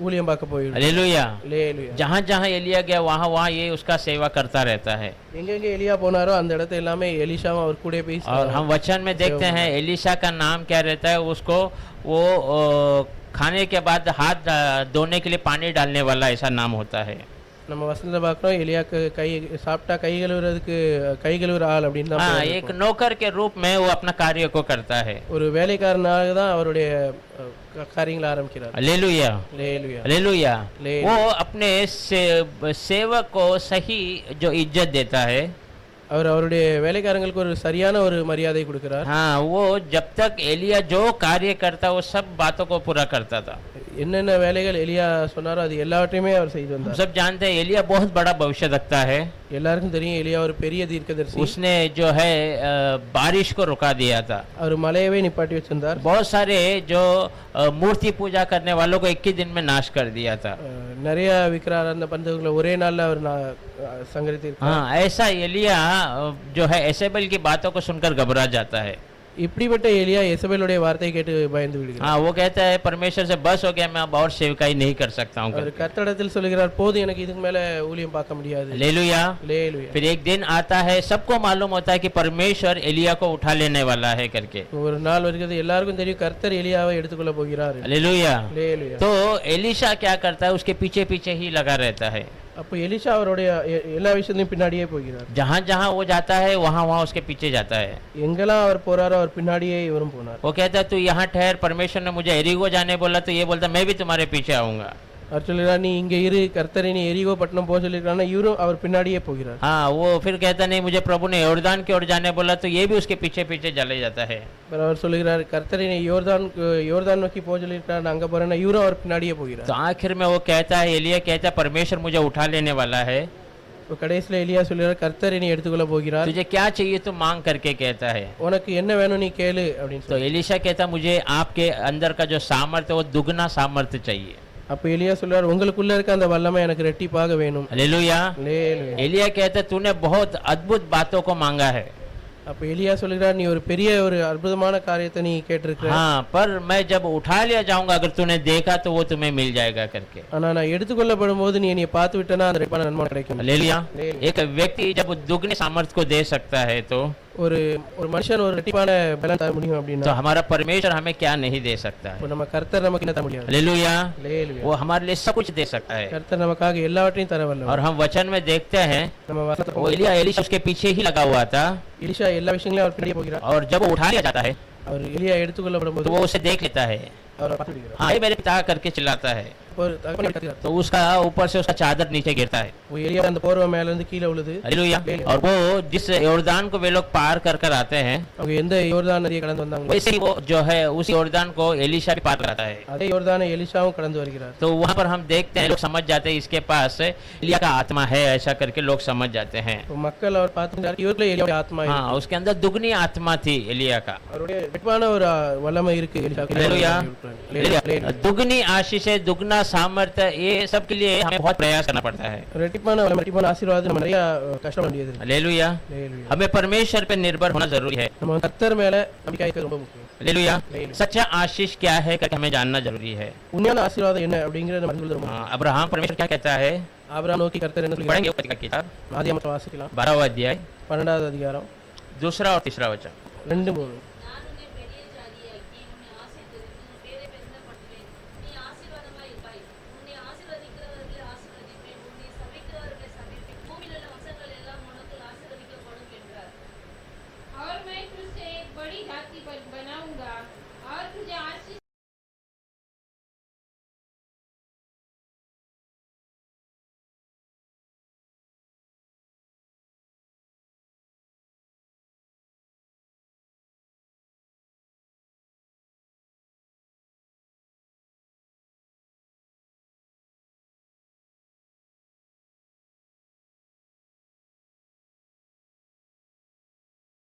ஊழியம் பார்க்க போயிடுறார். हालेलुया। அல்லேலூயா. जहाँ जहाँ एलिया गया वहाँ वहाँ ये उसका सेवा करता रहता है। எங்கெங்க எலியா போனாரோ அந்த இடத்துல எல்லாமே எலிஷாவும் அவர் கூட போய் और हम वचन में देखते हैं एलीशा का नाम क्या रहता है, उसको वो खाने के बाद हाथ धोने के लिए पानी डालने वाला ऐसा नाम होता है। நம்ம வசனத்துல பார்க்கிறோம், எலியாக்கு கை சாப்பிட்டா கை கழுவுறதுக்கு கை கழுவுற ஆள் அப்படின்னு தான் हाँ, பேர் एक இருக்கும். नौकर के रूप में वो अपना कार्य को करता है। ஒரு வேலைக்காரனாக தான் அவருடைய காரியங்களை ஆரம்பிக்கிறார். हालेलुया। அல்லேலூயா. हालेलुया। हालेलुया। वो अपने सेवक को सही जो इज्जत देता है, அவர் அவருடைய வேலைக்காரங்களுக்கு ஒரு சரியான ஒரு மரியாதை கொடுக்கிறார். हाँ, वो जब तक एलिया जो कार्य करता वो सब बातों को पूरा करता था। என்னென்ன வேலைகள் எலியா சொன்னாரோ அது எல்லாவற்றையுமே அவர் செய்து हम வந்தார். सब जानते हैं एलिया बहुत बड़ा भविष्य रखता है। எல்லாருக்கும் தெரியும் எலியா ஒரு பெரிய தீர்க்கதரிசி. उसने जो है बारिश को रुका दिया था। அவர் மலையவே நிப்பாட்டி வச்சிருந்தார். बहुत सारे जो मूर्ति पूजा करने वालों को 21 दिन में नाश कर दिया था। நிறைய விக்கிராராதன பந்தங்களை ஒரே நாள்ல அவர் சங்கரித்திருக்கார். हाँ, ऐसा एलिया जो है एसेबेल की बातों को सुनकर घबरा जाता है। இப்படிப்பட்ட எலியா எசபேலுடைய வார்த்தையை கேட்டு பயந்து விடுகிறார். हाँ, वो कहता है परमेश्वर से बस हो गया, मैं अब और सेवकाई नहीं कर सकता हूँ। அவர் கர்த்தரிடத்தில் சொல்கிறார், போது எனக்கு இதுக்கு மேல ஊழியம் பார்க்க முடியாது. हालेलुया। அல்லேலூயா. फिर एक दिन आता है, सबको मालूम होता है कि परमेश्वर एलिया को उठा लेने वाला है करके। ஒரு நாள் வருகிறது, எல்லாருக்கும் தெரியும் கர்த்தர் எலியாவை எடுத்துக்கொள்ள போகிறார். हालेलुया। அல்லேலூயா. तो एलीशा क्या करता है, उसके पीछे पीछे ही लगा रहता है। அப்போ எலிஷா அவருடைய எல்லா விஷயத்தையும் பின்னாடியே போகிறார். जहाँ जहाँ वो जाता है वहाँ वहाँ उसके पीछे जाता है। எங்கெல்லாம் அவர் போறாரோ அவர் பின்னாடியே இவரும் போனார். वो कहता है तू यहाँ ठहर, परमेश्वर ने मुझे एरिगो जाने बोला, तो ये बोलता मैं भी तुम्हारे पीछे आऊंगा। அவர் சொல்கிறார், நீ இங்க இரு, கர்த்தரை நீ எரிகோ பட்டணம் போக சொல்லிருக்கானா, இவரும் அவர் பின்னாடியே போகிறார். हाँ, वो फिर कहता नहीं मुझे प्रभु ने योरदान की ओर जाने बोला, तो ये भी उसके पीछे पीछे चले जाता है। அவர் சொல்கிறார், கர்த்தரை நீ யோர்தான் நோக்கி போக சொல்லிருக்கானா, அங்க போறேன்னா இவரும் அவர் பின்னாடியே போகிறார். तो आखिर में वो कहता है, एलिया कहता है परमेश्वर मुझे उठा लेने वाला है। இப்போ கடைசியில் எலியா சொல்கிறார், கர்த்தரை நீ எடுத்துக்கொள்ள போகிறார். तुझे क्या चाहिए तू मांग करके कहता है। உனக்கு என்ன வேணும் நீ கேளு அப்படின்னு तो சொல்லி. एलीशा कहता मुझे आपके अंदर का जो सामर्थ्य वो दुगना सामर्थ्य चाहिए। அப்போ எலியா சொல்றார், உங்களுக்குள்ள இருக்க அந்த வல்லமை எனக்கு ரெட்டிப்பாக வேணும். हालेलुया। அல்லேலூயா. एलिया कहता तूने बहुत अद्भुत बातों को मांगा है। அப்போ எலியா சொல்கிறார், நீ ஒரு பெரிய ஒரு அற்புதமான காரியத்தை நீ கேட்டிருக்கிற. हाँ, पर मैं जब उठा लिया जाऊंगा, अगर तूने देखा तो वो तुम्हें मिल जाएगा करके। ஆனா நான் எடுத்துக்கொள்ளப்படும் போது நீ என்னை பார்த்து விட்டனா அந்த ரெட்டிப்பான நன்மை கிடைக்கும். हालेलुया। एक व्यक्ति जब दुगने सामर्थ्य को दे सकता है तो ஒரு மனுஷன் ஒரு ரெட்டிப்பான பலன் தர முடியும் तो அப்படின்னா हमारा परमेश्वर हमें क्या नहीं दे सकता है। இப்போ நம்ம கர்த்தர் நமக்கு என்ன தர முடியாது. हालेलुया। அல்லேலூயா. वो हमारे लिए सब कुछ दे सकता है। கர்த்தர் நமக்காக எல்லாவற்றையும் தர வல்லவர். और हम वचन में देखते हैं நம்ம வசனத்தை वो एलिया उसके पीछे ही लगा हुआ था। எலிஷா எல்லா விஷயங்களையும் அவர் பின்னாடியே போகிறார். और जब वो उठा लिया जाता है அவர் எலியா எடுத்துக்கொள்ளப்படும் तो போது वो उसे देख लेता है। அவரை பார்த்து விடுகிறார். हाँ, ये मेरे पिता करके चिल्लाता है। கத்துக்கிறார். तो उसका ऊपर से उसका चादर नीचे गिरता है। எலியா அந்த போர்வை மேல இருந்து கீழே விழுது. हालेलुया। और वो जिस योर्दान को वे लोग पार कर कर आते हैं, அவங்க எந்த யோர்தான் நதியை கடந்து வந்தாங்க, वैसे ही वो जो है उस योर्दान को एलीशा भी पार कराता है। அதே யோர்தானை எலிஷாவும் கடந்து வருகிறார். तो वहाँ पर हम देखते हैं, लोग समझ जाते हैं इसके पास एलिया का आत्मा है, ऐसा करके लोग समझ जाते हैं। तो மக்கள் அவர் பார்த்துட்டார், இவருக்குள்ள எலியாவுடைய ஆத்மா இருக்கு. हाँ, उसके अंदर दुगनी आत्मा थी एलिया का। அவருடைய வெட்பான ஒரு வல்லமை இருக்கு எலிஷாவுக்கு. हालेलुया। हालेलुया। दुगनी आशीष है, दुगना सामर्थ्य, ये सब के लिए हमें बहुत प्रयास करना पड़ता है। ரெட்டிப்பான வல்லமை, ரெட்டிப்பான ஆசீர்வாதம் நம்ம நிறைய கஷ்டப்பட வேண்டியது இருக்கு. हालेलुया। हालेलुया। हमें परमेश्वर पे निर्भर होना जरूरी है। நம்ம கர்த்தர் மேல நம்பிக்கை வைக்கிறது ரொம்ப முக்கியம். हालेलुया। सच्चा आशीष क्या है करके हमें जानना जरूरी है। உண்மையான ஆசீர்வாதம் என்ன அப்படிங்கறத நம்ம அறிந்து கொள்ளணும். अब्राहम परमेश्वर क्या कहता है, ஆபிரகாம் நோக்கி கர்த்தர் என்ன சொல்கிறார்? पढ़ेंगे ऊपर का किताब ஆதியாகமத்தை வாசிக்கலாம். 12वां अध्याय 12வது அதிகாரம் 2 और 3 वचन। 2-3. நான் உன்னை பெரிய ஜாதியாக்கி உன்னை ஆசீர்வதித்து உன் பேரை பெருமைப்படுத்துவேன். நீ ஆசீர்வாதமாய் இருப்பாய். உன்னை ஆசீர்வதிக்கிறவர்களை ஆசீர்வதிப்பேன். உன்னை சபிக்கிறவர்களை சபிப்பேன். பூமியில் உள்ள வம்சங்கள் எல்லாம் உனக்கு ஆசீர்வதிக்கப்படும் என்றார். और मैं तुझसे एक बड़ी जाति बनाऊंगा और तुझे आशीष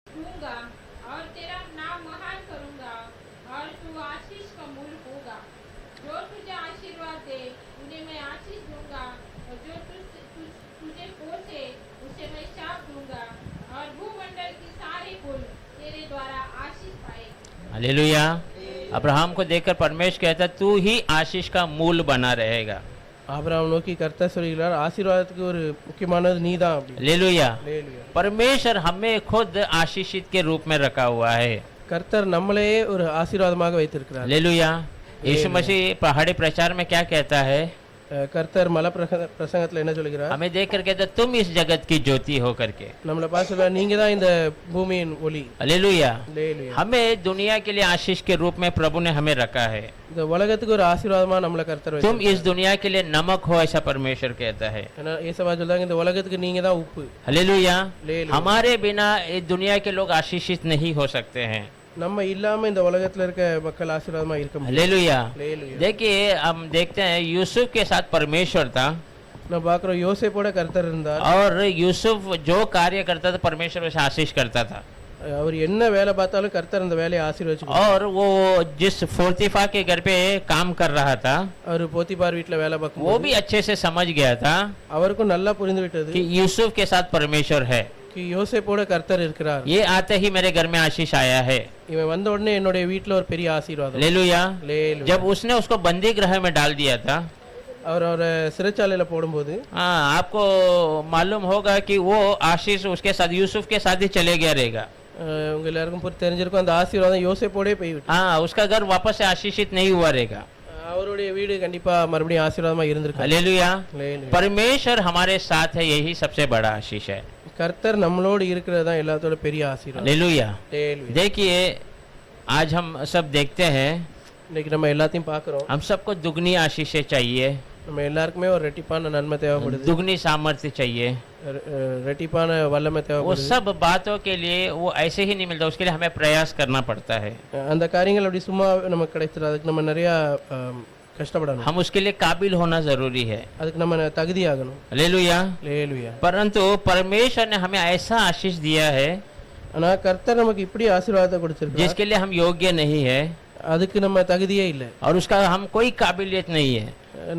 दूंगा और तेरा नाम महान करूंगा और तू आशीष का मूल होगा। जो तुझे आशीर्वाद दे उन्हें मैं आशीष दूंगा और जो तुझे कोसे उसे मैं शाप दूंगा और भूमंडल की सारी कुल तेरे द्वारा आशीष पाएगी। हालेलुया। अब्राहम को देखकर परमेश्वर कहता, तू ही आशीष का मूल बना रहेगा। ஆபிரகாம் நோக்கி கர்த்தர் சொல்கிறார், ஆசீர்வாதத்துக்கு ஒரு முக்கியமானது நீதான் அப்படி. हालेलुया। हालेलुया। परमेश्वर हमें खुद आशीषित के रूप में रखा हुआ है। கர்த்தர் நம்மளையே ஒரு ஆசீர்வாதமாக வைத்திருக்கிறார். हालेलुया। यीशु मसीह पहाड़ी प्रचार में क्या कहता है, கர்த்தர் மலை பிரசங்கத்துல என்ன சொல்கிறார்? हमें देख कर कहता, तुम इस जगत की ज्योति हो करके। நம்மள பார்த்து சொல்றார், நீங்க தான் இந்த பூமியின் ஒளி. हालेलुया। हालेलुया। हमें दुनिया के लिए आशीष के रूप में प्रभु ने हमें रखा है। இந்த உலகத்துக்கு ஒரு ஆசீர்வாதமா நம்மள கர்த்தர் तुम வைத்திருக்கிறார். इस दुनिया के लिए नमक हो, ऐसा परमेश्वर कहता है। ஏன்னா இயேசுவா சொல்றாங்க, இந்த உலகத்துக்கு நீங்க தான் உப்பு. हालेलुया। हालेलुया। हमारे बिना इस दुनिया के लोग आशीषित नहीं हो सकते हैं। நம்ம இல்லாம இந்த உலகத்துல இருக்க மக்கள் ஆசீர்வாதமா இருக்க முடியாது. हालेलुया। हालेलुया। देखिए, हम देखते हैं यूसुफ के साथ परमेश्वर था நான் பாக்குறோம், யோசேப்போட கர்த்தர் இருந்தார். और यूसुफ जो कार्य करता था परमेश्वर उसे आशीष करता था। அவர் என்ன வேலை பார்த்தாலும் கர்த்தர் அந்த வேலையை ஆசீர்வதிச்சு. और वो जिस फोर्तिफा के घर पे काम कर रहा था, அவர் போத்திபார் வீட்ல வேலை वो பார்க்கும்போது भी अच्छे से समझ गया था அவருக்கும் நல்லா புரிந்து விட்டது कि यूसुफ के साथ परमेश्वर है। कि யோசேப்போட கர்த்தர் இருக்கிறார். ये आते ही मेरे घर में आशीष आया है। இவன் வந்த உடனே என்னுடைய வீட்ல ஒரு பெரிய ஆசீர்வாதம். हालेलुया। हालेलुया। जब उसने उसको बंदी गृह में डाल दिया था, அவர் அவரை சிறைச்சாலையில போடும்போது हाँ, आपको मालूम होगा कि वो आशीष उसके साथ यूसुफ के साथ ही चले गया रहेगा। உங்க எல்லாருக்கும் தெரிஞ்சிருக்கும், அந்த ஆசீர்வாதம் யோசேப்போடே போய்விட்டு हाँ, उसका घर वापस से आशीषित नहीं हुआ रहेगा। அவருடைய வீடு கண்டிப்பா மறுபடியும் ஆசீர்வாதமா இருந்திருக்கு. हालेलुया। हालेलुया। परमेश्वर हमारे साथ है, यही सबसे बड़ा आशीष है। கர்த்தர் நம்மளோடு இருக்கிறது தான் எல்லாத்தோட பெரிய ஆசீர்வாதம். हालेलुया। हालेलुया। देखिए, आज हम सब देखते हैं, இன்னைக்கு நம்ம எல்லாத்தையும் பார்க்குறோம். हम सबको दुगनी आशीषें चाहिए, நம்ம எல்லாருக்குமே ஒரு ரெட்டிப்பான நன்மை தேவைப்படுது, दुगनी सामर्थ्य चाहिए। ரெட்டிப்பான வல்லமை वो தேவைப்படுது. सब बातों के लिए वो ऐसे ही नहीं मिलता, उसके लिए हमें प्रयास करना पड़ता है। அந்த காரியங்கள் அப்படி சும்மா நமக்கு கிடைச்சிடாது, அதுக்கு நம்ம நிறைய கஷ்டப்படணும். हम उसके लिए काबिल होना जरूरी है। அதுக்கு நம்ம தகுதியாகணும். हालेलुया। हालेलुया। परंतु परमेश्वर ने हमें ऐसा आशीष दिया है ஆனா கர்த்தர் நமக்கு இப்படி ஆசீர்வாதத்தை கொடுத்திருக்கார், जिसके लिए हम योग्य नहीं है அதுக்கு நம்ம தகுதியே இல்லை. और उसका हम कोई काबिलियत नहीं है,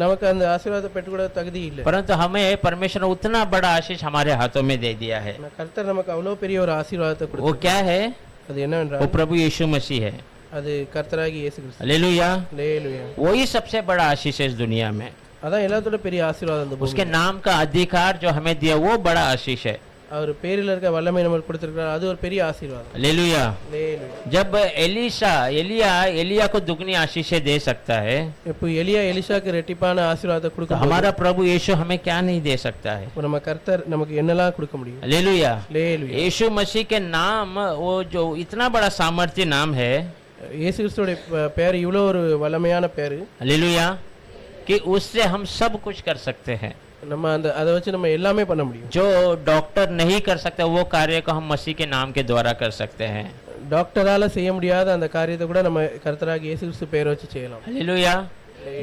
நமக்கு அந்த ஆசீர்வாதத்தை பெற்றுக்கூட தகுதி இல்லை. परंतु हमें परमेश्वर ने उतना बड़ा आशीष हमारे हाथों में दे दिया है। ஆனா கர்த்தர் நமக்கு அவ்வளவு பெரிய ஒரு ஆசீர்வாதத்தை वो கொடுத்தார். क्या है? அது என்னவென்றால் वो प्रभु यीशु मसीह है। அது கர்த்தராகிய இயேசு கிறிஸ்து. हालेलुया। हालेलुया। वही सबसे बड़ा आशीष है इस दुनिया में। அதான் எல்லாத்தோட பெரிய ஆசீர்வாதம் இந்த उसके பூமியில. नाम का अधिकार जो हमें दिया वो बड़ा आशीष है। அவர் பேரில் இருக்க வல்லமை நமக்கு கொடுத்திருக்கிறார், அது ஒரு பெரிய ஆசீர்வாதம். हालेलुया। हालेलुया। जब एलिया को दुगनी आशीषें दे सकता है, இப்போ எலியா எலிஷாக்கு ரெட்டிப்பான ஆசீர்வாதத்தை तो கொடுக்க हमारा प्रभु यीशु हमें क्या नहीं दे सकता है? நம்ம கர்த்தர் நமக்கு என்னெல்லாம் கொடுக்க முடியும். हालेलुया। हालेलुया। यीशु मसीह के नाम, वो जो इतना बड़ा सामर्थ्य नाम है, இயேசு கிறிஸ்துவோட பேர் இவ்வளோ ஒரு வல்லமையான பேரு. हालेलुया। कि उससे हम सब कुछ कर सकते हैं। நம்ம அதை வச்சு நம்ம எல்லாமே பண்ண முடியும். जो डॉक्टर नहीं कर सकते वो कार्य को हम मसीह के नाम के द्वारा कर सकते हैं। டாக்டரால செய்ய முடியாத அந்த காரியத்தை கூட நம்ம கர்த்தராகிய இயேசு கிறிஸ்து பேரை வச்சு செய்யலாம். हालेलुया।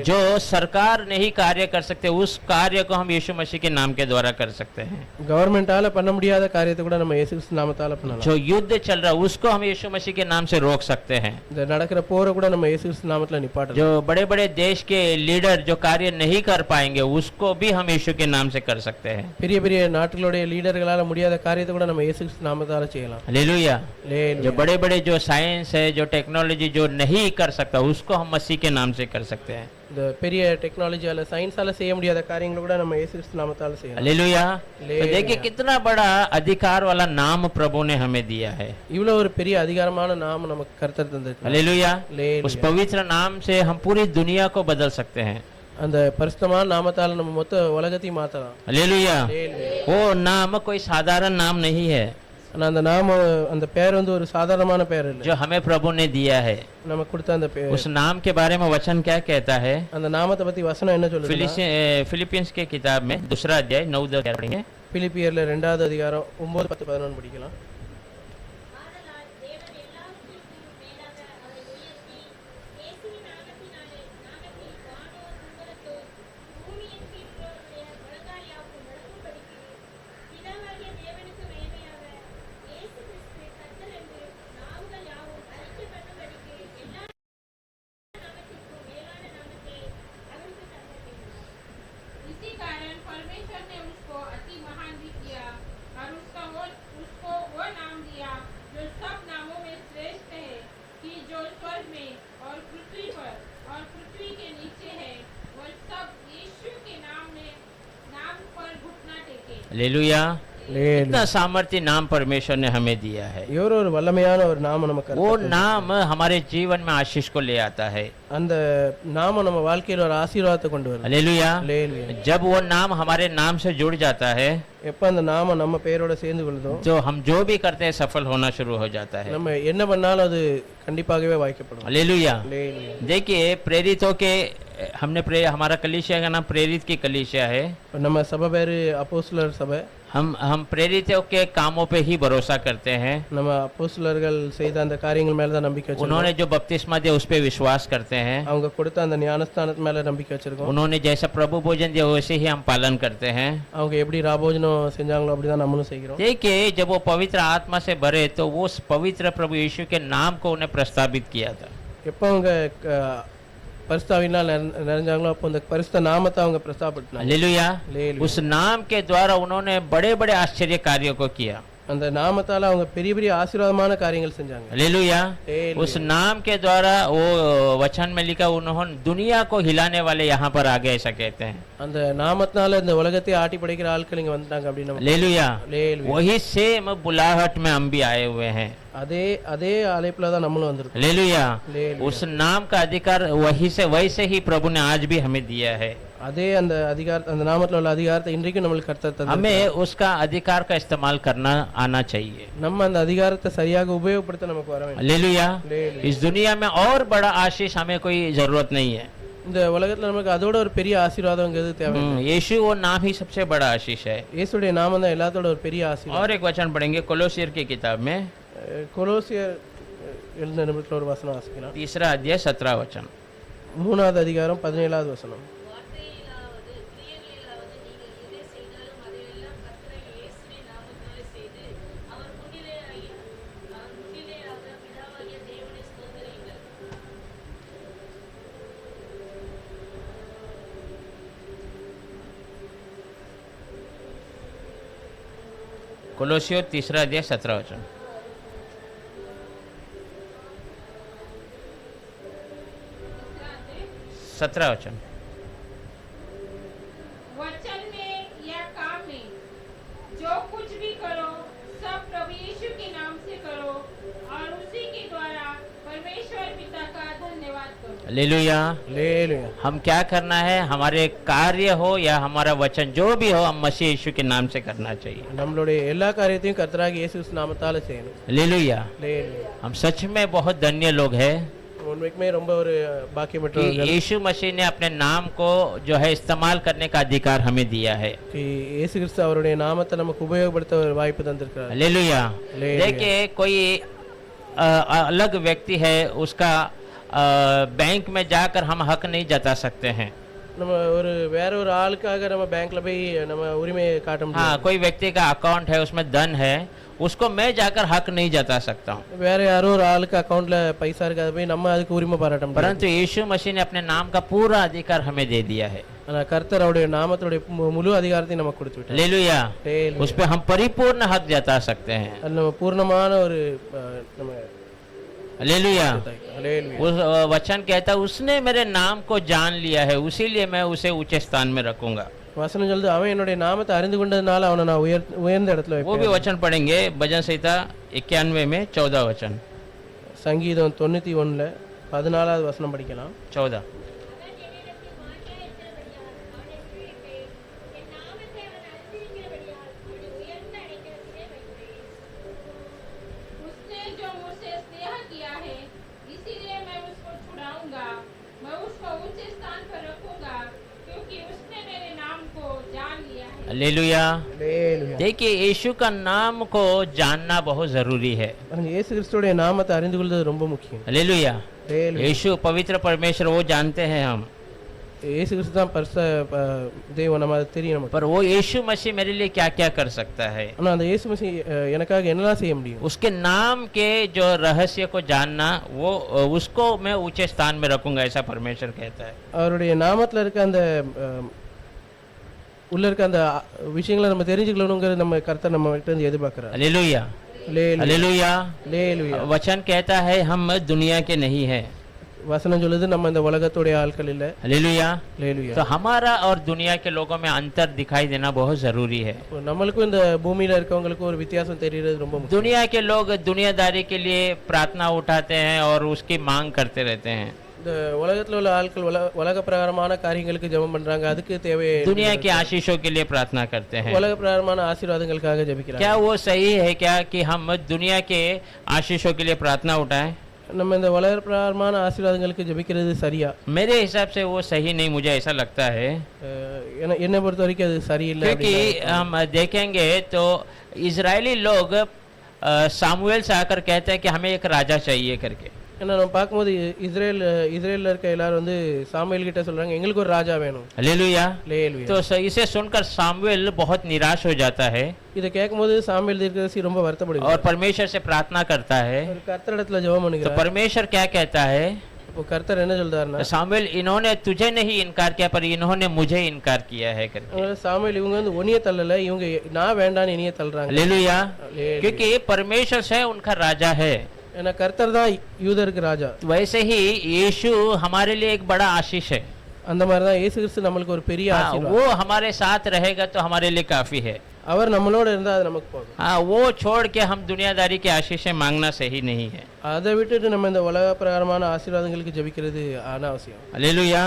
जो सरकार नहीं कार्य कर सकते उस कार्य को हम यीशु मसीह के नाम के द्वारा कर सकते हैं। கவர்மெண்டால பண்ண முடியாத காரியத்தை கூட நம்ம இயேசு கிறிஸ்து நாமத்தால பண்ணலாம். जो युद्ध चल रहा है उसको हम यीशु मसीह के नाम से रोक सकते हैं। இந்த நடக்கிற போரை கூட நம்ம இயேசு கிறிஸ்து நாமத்துல நிப்பாட்டலாம். जो बड़े बड़े देश के लीडर जो कार्य नहीं कर पाएंगे उसको भी हम यीशु के नाम से कर सकते हैं। பெரிய பெரிய நாட்டுகளுடைய லீடர்களால முடியாத காரியத்தை கூட நம்ம இயேசு கிறிஸ்து நாமத்தால செய்யலாம். हालेलुया। ஹalleluya. जो बड़े बड़े जो साइंस है जो टेक्नोलॉजी जो नहीं कर सकता उसको हम मसीह के नाम से कर सकते हैं। இந்த பெரிய டெக்னாலஜியால சயின்ஸால செய்ய முடியாத காரியங்களை கூட நம்ம இயேசு கிறிஸ்து நாமத்தால செய்யலாம். हालेलुया। तो हालेलुया। देखिए कितना बड़ा अधिकार वाला नाम प्रभु ने हमें दिया है। இவ்வளவு ஒரு பெரிய அதிகாரமான நாமம் நமக்கு கர்த்தர் தந்திருக்கார். हालेलुया। हालेलुया। उस पवित्र नाम से हम पूरी दुनिया को बदल सकते हैं। அந்த பரிசுத்தமான நாமத்தால நம்ம மொத்த உலகத்தையும் மாத்தலாம். हालेलुया। हालेलुया। वो नाम कोई साधारण नाम नहीं है ஆனா அந்த நாம அந்த பேர் வந்து ஒரு சாதாரணமான பேர் இல்ல. जो हमें प्रभु ने दिया है। நமக்கு கொடுத்த அந்த பேர். उस नाम के बारे में वचन क्या कहता है? அந்த நாமத்தை பத்தி வசனம் என்ன சொல்லுது? फिलिपियंस के किताब में 2 अध्याय 9-10 पढ़ेंगे। பிலிப்பியர்ல 2வது அதிகாரம் 9 10 11 படிக்கலாம். ஆதலால் தேவன் எல்லாவற்றிற்கும் மேலாக அவரை உயர்த்தி இயேசுவின் நாமத்தினாலே வானோர் பூதலத்தோர் பூமியின் கீழுள்ளோருடைய முழங்கால் யாவும் முழங்கும்படிக்கு பிதாவாகிய தேவனுக்கு மகிமையாக இயேசு கிறிஸ்து கர்த்தர் என்று நாவுகள் யாவும் அறிக்கை பண்ணும்படிக்கு எல்லா நாமத்திற்கும் மேலான நாமத்தை அவருக்கு தந்தருளினார். इसी कारण परमेश्वर ने उसको अति महान भी किया और उसको वो नाम दिया जो सब नामों में श्रेष्ठ है, कि जो स्वर्ग में और पृथ्वी पर और पृथ्वी के नीचे है वह सब यीशु के नाम पर घुटना टेके। हालेलुया। हालेलुया। इतना सामर्थ्य नाम परमेश्वर ने हमें दिया है। இவர் ஒரு வல்லமையான ஒரு நாமம் நமக்கு वो கர்த்தர் नाम हमारे जीवन में आशीष को ले आता है। அந்த நாமம் நம்ம வாழ்க்கையில ஒரு ஆசீர்வாதத்தை கொண்டு வருது. हालेलुया। हालेलुया। जब वो नाम हमारे नाम से जुड़ जाता है எப்ப அந்த நாமம் நம்ம பெயரோட சேர்ந்து கொள்ளுதோ तो हम जो भी करते हैं सफल होना शुरू हो जाता है। நம்ம என்ன பண்ணாலும் அது கண்டிப்பாகவே வாய்க்கப்படும். हालेलुया। हालेलुया। देखिए प्रेरितों के हमारा कलीसिया का नाम प्रेरित की कलीसिया है। நம்ம சபை பேரு அப்போஸ்தலர் சபை. हम प्रेरितों के कामों पे ही भरोसा करते हैं। நம்ம அப்போஸ்தலர்கள் செய்த அந்த காரியங்கள் மேல தான் நம்பிக்கை வச்சிருக்கோம். उन्होंने जो बपतिस्मा दिया उस पे विश्वास करते हैं। அவங்க கொடுத்த அந்த ஞானஸ்தானத்து மேல நம்பிக்கை வச்சிருக்கோம். उन्होंने जैसा प्रभु भोजन दिया वैसे ही हम पालन करते हैं। அவங்க எப்படி ராபோஜனம் செஞ்சாங்களோ அப்படிதான் நம்மளும் செய்கிறோம். देखिए जब वो पवित्र आत्मा से भरे तो वो उस पवित्र प्रभु यीशु के नाम को उन्हें प्रस्तावित किया था। எப்போ அவங்க பரிசுத்தாவினால் நிறைஞ்சாங்களோ அப்போ அந்த பரிசுத்த நாமத்தை அவங்க பிரஸ்தாபப்படுத்தினாங்க. हालेलुया। हालेलुया। उस नाम के द्वारा उन्होंने बड़े बड़े आश्चर्य कार्यों को किया। அந்த நாமத்தால அவங்க பெரிய பெரிய ஆசீர்வாதமான காரியங்கள் செஞ்சாங்க. हालेलुया। हालेलुया। उस नाम के द्वारा वो वचन में लिखा उन्होंने दुनिया को हिलाने वाले यहाँ पर आ गए ऐसा कहते हैं। அந்த நாமத்தினால இந்த உலகத்தை ஆட்டி படைக்கிற ஆட்கள் இங்க வந்துட்டாங்க அப்படின்னு நம்ம हालेलुया। हालेलुया। वही सेम बुलाहट में हम भी आए हुए हैं। அதே அழைப்புல தான் நம்மளும் வந்திருக்கோம். हालेलुया। हालेलुया। उस नाम का अधिकार वैसे ही प्रभु ने आज भी हमें दिया है। அதே அந்த அதிகார அந்த நாமத்துல உள்ள அதிகாரத்தை இன்றைக்கு நம்மளுக்கு கர்த்தர் தந்தார். हमें उसका अधिकार का इस्तेमाल करना आना चाहिए। நம்ம அந்த அதிகாரத்தை சரியாக உபயோகப்படுத்த நமக்கு வர வேண்டும். हालेलुया। हालेलुया। इस दुनिया में और बड़ा आशीष हमें कोई जरूरत नहीं है। இந்த உலகத்துல நமக்கு அதோட ஒரு பெரிய ஆசீர்வாதம்ங்கிறது தேவை. यीशु वो नाम ही सबसे बड़ा आशीष है। இயேசுடைய நாமம் தான் எல்லாத்தோட ஒரு பெரிய ஆசீர்வாதம். और एक वचन पढ़ेंगे कोलोसियर की किताब में கொலோசியர் எழுதின நிமிடத்துல ஒரு வசனம் வாசிக்கலாம். 3 अध्याय 17 वचन। 3வது அதிகாரம் 17வது வசனம். வார்த்தையிலாவது கிரியைகளிலாவது நீங்கள் எதை செய்தாலும் அதையெல்லாம் கர்த்தராகிய இயேசுவின் நாமத்தினாலே செய்து அவர் முன்னிலையாக பிதாவாகிய தேவனை ஸ்தோத்திரியுங்கள். कोलोसियो 3 अध्याय 17 वचन। दूसरा अध्याय 17 वचन। वचन में या काम में जो कुछ भी करो सब प्रभु यीशु के नाम से करो और उसी के द्वारा परमेश्वर पिता का धन्यवाद करो। हालेलुया। हालेलुया। हम क्या करना है हमारे कार्य हो या हमारा वचन जो भी हो हम मसीह यीशु के नाम से करना चाहिए। நம்மளுடைய எல்லா காரியத்தையும் கர்த்தராகிய இயேசு நாமத்தால செய்யணும். हालेलुया। हालेलुया। हम सच में बहुत धन्य लोग हैं உண்மைக்குமே ரொம்ப ஒரு कि பாக்கியமற்றவர்கள் यीशु मसीह ने अपने नाम को जो है इस्तेमाल करने का अधिकार हमें दिया है। இயேசு கிறிஸ்து அவருடைய நாமத்தை நமக்கு உபயோகப்படுத்த ஒரு வாய்ப்பு தந்திருக்கிறார். हालेलुया। हालेलुया। देखिए कोई अलग व्यक्ति है, उसका बैंक में जाकर हम हक नहीं जता सकते हैं। நம்ம ஒரு வேற ஒரு ஆளுக்காக நம்ம பேங்க்ல போய் நம்ம உரிமையை காட்ட हाँ, முடியாது. कोई व्यक्ति का अकाउंट है, उसमें धन है, उसको मैं जाकर हक नहीं जता सकता हूँ। வேற யாரோ ஒரு ஆளுக்கு அக்கவுண்ட்ல பைசா இருக்காது போய் நம்ம அதுக்கு உரிமை பாராட்ட முடியாது. परंतु यीशु मसीह ने अपने नाम का पूरा अधिकार हमें दे दिया है। ஆனா கர்த்தர் அவருடைய நாமத்துடைய முழு அதிகாரத்தையும் நமக்கு கொடுத்து விட்டார். हालेलुया। हालेलुया। उस पे हम परिपूर्ण हक जता सकते हैं। அது நம்ம பூர்ணமான ஒரு நம்ம हालेलुया। हालेलुया। उस वचन कहता है उसने मेरे नाम को जान लिया है, उसीलिए मैं उसे ऊंचे स्थान में रखूंगा। வசனம் சொல்லுது அவன் என்னுடைய நாமத்தை அறிந்து கொண்டதுனால அவனை நான் உயர்ந்த இடத்துல वो भी வைப்பேன். वचन पढ़ेंगे भजन संहिता 91 में 14 वचन। சங்கீதம் 91ல 14வது வசனம் படிக்கலாம். 14। அவன் என்னிடத்தில் வாஞ்சியாயிருக்கிறபடியால் அவனை விடுவிப்பேன். என் நாமத்தை அவன் அறிந்திருக்கிறபடியால் அவனை உயர்ந்த அடைக்கலத்திலே வைப்பேன். उसने जो मुझसे स्नेह किया है, इसीलिए मैं उसको छुड़ाऊंगा। मैं उसको ऊंचे स्थान पर रखूंगा, क्योंकि उसने मेरे नाम को जान लिया है। हालेलुया। हालेलुया. देखिए यीशु का नाम को जानना बहुत जरूरी है। பாருங்க, இயேசு கிறிஸ்துவோட நாமத்தை அறிந்து கொள்வது ரொம்ப முக்கியம். हालेलुया। हालेलुया. यीशु पवित्र परमेश्वर वो जानते हैं हम, இயேசு கிறிஸ்து தான் தேவன், நம்ம அது தெரியும் நமக்கு. पर वो यीशु मसीह मेरे लिए क्या क्या कर सकता है, ஆனா அந்த இயேசு மசீஹ் எனக்காக என்னலாம் செய்ய முடியும்? उसके नाम के जो रहस्य को जानना, वो उसको मैं ऊंचे स्थान में रखूंगा, ऐसा परमेश्वर कहता है। அவருடைய நாமத்துல இருக்க அந்த உள்ள இருக்க அந்த விஷயங்களை நம்ம தெரிஞ்சுக்கணுங்கிறது நம்ம கர்த்தர் நம்ம கிட்ட இருந்து எதிர்பார்க்கிறார். हालेलुया। हालेलुया. हालेलुया। हालेलुया. वचन कहता है हम दुनिया के नहीं है। வசனம் சொல்லுது நம்ம இந்த உலகத்துடைய ஆட்கள் இல்ல. हालेलुया। हालेलुया. तो हमारा और दुनिया के लोगों में अंतर दिखाई देना बहुत जरूरी है। நம்மளுக்கும் இந்த பூமியில இருக்கவங்களுக்கும் ஒரு வித்தியாசம் தெரியறது ரொம்ப முக்கியம். दुनिया के लोग दुनियादारी के लिए प्रार्थना उठाते हैं और उसकी मांग करते रहते हैं। இந்த உலகத்துல உள்ள ஆட்கள் உலக பிரகாரமான காரியங்களுக்கு ஜெபம் பண்றாங்க, அதுக்கு தேவை दुनिया के आशीषों के लिए प्रार्थना करते हैं। உலக பிரகாரமான ஆசீர்வாதங்களுக்காக ஜெபிக்கிறாங்க. क्या वो सही है क्या कि हम दुनिया के आशीषों के लिए प्रार्थना उठाएं? நம்ம இந்த உலக பிரகாரமான ஆசீர்வாதங்களுக்கு ஜெபிக்கிறது சரியா? मेरे हिसाब से वो सही नहीं, मुझे ऐसा लगता है। என்னை பொறுத்த வரைக்கும் அது சரியில்லை. क्योंकि हम देखेंगे तो इजरायली लोग सामुएल से आकर कहते हैं कि हमें एक राजा चाहिए करके। ஏன்னா நம்ம பார்க்கும்போது இஸ்ரேல்ல இருக்க எல்லாரும் வந்து சாமுவேல் கிட்ட சொல்றாங்க எங்களுக்கு ஒரு ராஜா வேணும். हालेलुया। हालेलुया. तो इसे सुनकर सामुएल बहुत निराश हो जाता है இதை கேட்கும்போது சாமுவேல் தீர்க்கதரிசி ரொம்ப வருத்தப்படுகிறார். और परमेश्वर से प्रार्थना करता है। ஒரு கர்த்தரிடத்துல ஜெபம் तो பண்ணுகிறார். परमेश्वर क्या कहता है? இப்போ கர்த்தர் என்ன சொல்றாருன்னா, सामुएल इन्होंने तुझे नहीं इनकार किया पर इन्होंने मुझे इनकार किया है करके। சாமுவேல் இவங்க வந்து ஒன்னிய தள்ளல, இவங்க நான் வேண்டான்னு இனிய தள்ளுறாங்க. हालेलुया। हालेलुया. क्योंकि परमेश्वर से उनका राजा है। ஏன்னா கர்த்தர் தான் யூதருக்கு ராஜா. वैसे ही यीशु हमारे लिए एक बड़ा आशीष है। அந்த மாதிரி தான் இயேசு கிறிஸ்து நம்மளுக்கு ஒரு பெரிய हाँ, ஆசீர்வாதம். वो हमारे साथ रहेगा तो हमारे लिए काफी है। அவர் நம்மளோட இருந்தா அது நமக்கு போதும். हाँ, वो छोड़ के हम दुनियादारी के आशीषें मांगना सही नहीं है। அதை விட்டுட்டு நம்ம இந்த உலக பிரகாரமான ஆசீர்வாதங்களுக்கு ஜெபிக்கிறது அனாவசியம். हालेलुया।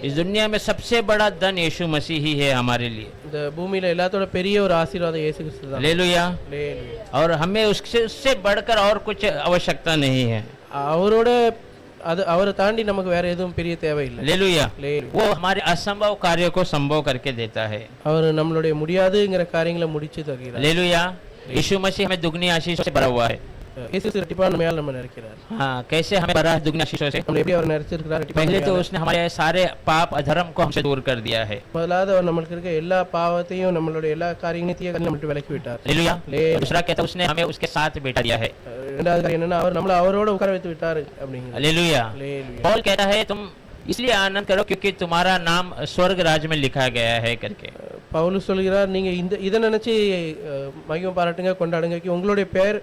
इस दुनिया में सबसे बड़ा धन यीशु मसीह ही है हमारे लिए। இந்த பூமியில எல்லாத்தோட பெரிய ஒரு ஆசீர்வாதம் இயேசு கிறிஸ்து தான். हालेलुया। हालेलुया. और हमें उससे बढ़कर और कुछ आवश्यकता नहीं है। அவரோட அவரை தாண்டி நமக்கு வேற எதுவும் பெரிய தேவையில்லை. हालेलुया। हालेलुया. वो हमारे असंभव कार्य को संभव करके देता है। அவர் நம்மளுடைய முடியாதுங்கிற காரியங்களை முடிச்சு தருகிறார். हालेलुया। यीशु मसीह हमें दुगनी आशीषों से भरा हुआ है। இயேசு கிறிஸ்து இரட்டிப்பான மேல் நம்ம நினைக்கிறார். हाँ, कैसे हमें भरा है दुगनी आशीषों से? நம்ம எப்படி அவர் நினைச்சிருக்கிறார்? पहले तो उसने हमारे सारे पाप अधर्म को हमसे दूर कर दिया है। முதலாவது அவர் நம்மளுக்கு இருக்க எல்லா பாவத்தையும் நம்மளுடைய எல்லா காரியங்களையும் தீய காரியங்களையும் விட்டு விலக்கி விட்டார். हालेलुया। हालेलुया. दूसरा कहता है उसने हमें उसके साथ बैठा दिया है। இரண்டாவது காரியம் என்னன்னா அவர் நம்மள அவரோட உட்கார வைத்து விட்டார் அப்படிங்கிறது. हालेलुया। हालेलुया. पौल कहता है तुम इसलिए आनंद करो क्योंकि तुम्हारा नाम स्वर्ग राज्य में लिखा गया है करके। பவுல் சொல்கிறார் நீங்க இதை நினைச்சு மகிமை பாராட்டுங்க, கொண்டாடுங்க, உங்களுடைய பெயர்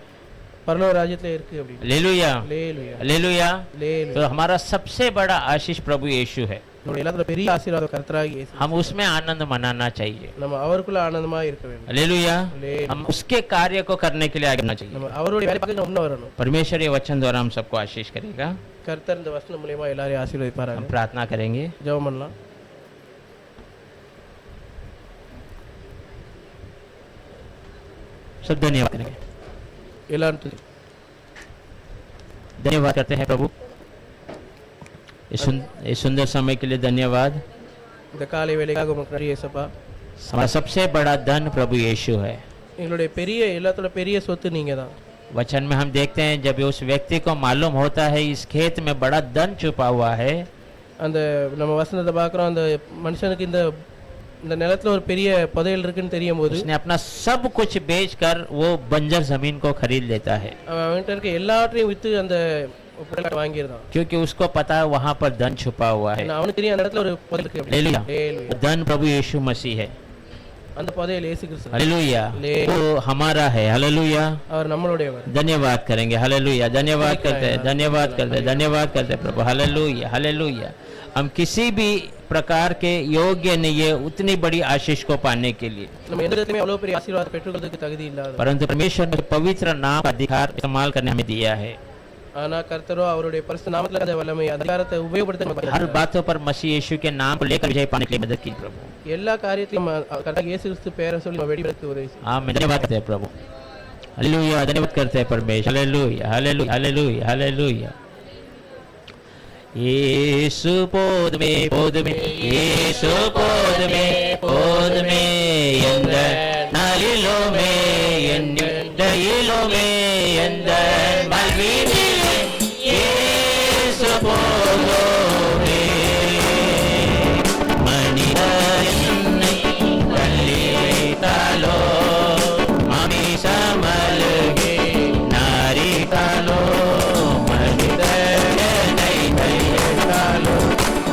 பரலோக ராஜ்யத்துல இருக்கு அப்படின்னு. हालेलुया। हालेलुया. हालेलुया। हालेलुया. तो हमारा सबसे बड़ा आशीष प्रभु यीशु है। நம்மளுடைய எல்லாத்தோட பெரிய ஆசீர்வாதம் கர்த்தராகிய இயேசு. हम उसमें आनंद मनाना चाहिए। நம்ம அவருக்குள்ள ஆனந்தமா இருக்க வேண்டும். हालेलुया। हालेलुया. हम उसके कार्य को करने के लिए आगे बढ़ना चाहिए। நம்ம அவருடைய வேலை பார்க்க முன்ன வரணும். परमेश्वर ये वचन द्वारा हम सबको आशीष करेगा। கர்த்தர் இந்த வசனம் மூலமா எல்லாரையும் ஆசீர்வதிப்பாராக. हम प्रार्थना करेंगे। ஜெபம் பண்ணலாம். सब धन्यवाद करेंगे। எல்லாரும் धन्यवाद करते हैं प्रभु इस सुंदर समय के लिए धन्यवाद। இந்த காலை வேலைக்காக உமக்கு நன்றி ஏசப்பா. हमारा सबसे बड़ा धन प्रभु यीशु है। எங்களுடைய பெரிய எல்லாத்தோட பெரிய சொத்து நீங்க தான். वचन में हम देखते हैं जब उस व्यक्ति को मालूम होता है इस खेत में बड़ा धन छुपा हुआ है, அந்த நம்ம வசனத்தை பார்க்குறோம், அந்த மனுஷனுக்கு இந்த நிலத்துல ஒரு பெரிய புதையல் இருக்குன்னு தெரியும் போது उसने अपना सब कुछ बेचकर वो बंजर जमीन को खरीद लेता है, அவன்கிட்ட இருக்க எல்லாத்தையும் வித்து அந்த புதையலை வாங்கிடுறான். क्योंकि उसको पता है वहां पर धन छुपा हुआ है। அவனுக்கு தெரியும் அந்த இடத்துல ஒரு புதையல் இருக்கு. हालेलुया। ஹalleluya. धन प्रभु यीशु मसीह है। அந்த புதையல் இயேசு கிறிஸ்து. हालेलुया। वो हमारा है। हालेलुया। அவர் நம்மளுடையவர். धन्यवाद करेंगे। हालेलुया। धन्यवाद करते हैं, धन्यवाद करते हैं, धन्यवाद करते हैं प्रभु। Hallelujah, hallelujah. हम किसी भी प्रकार के योग्य नहीं है उतनी बड़ी आशीष को पाने के लिए, நம்ம எந்த விதத்திலுமே அவ்வளவு பெரிய ஆசீர்வாதம் பெற்றுக்கொள்றதுக்கு தகுதி இல்லாத. परंतु परमेश्वर ने पवित्र नाम का अधिकार इस्तेमाल करने हमें दिया है। ஆனா கர்த்தரோ அவருடைய பரிசுத்த நாமத்துல அந்த வல்லமை அதிகாரத்தை உபயோகப்படுத்த நமக்கு हर बातों पर मसीह यीशु के नाम को लेकर विजय पाने के लिए मदद की प्रभु। எல்லா காரியத்தையும் கர்த்தர் இயேசு கிறிஸ்து பேரை சொல்லி நம்ம வெடிபடுத்த உதவி செய்யும். आमीन। धन्यवाद करते हैं प्रभु। हालेलुया। धन्यवाद करते हैं परमेश्वर। Hallelujah, hallelujah, hallelujah, hallelujah. Yeshu पोद में यीशु पोद में यंदर नालिलो में यंदर में यंदर मलवी में यीशु पोद में मणिरन कल्ली तालो मामी समल गे नारी तालो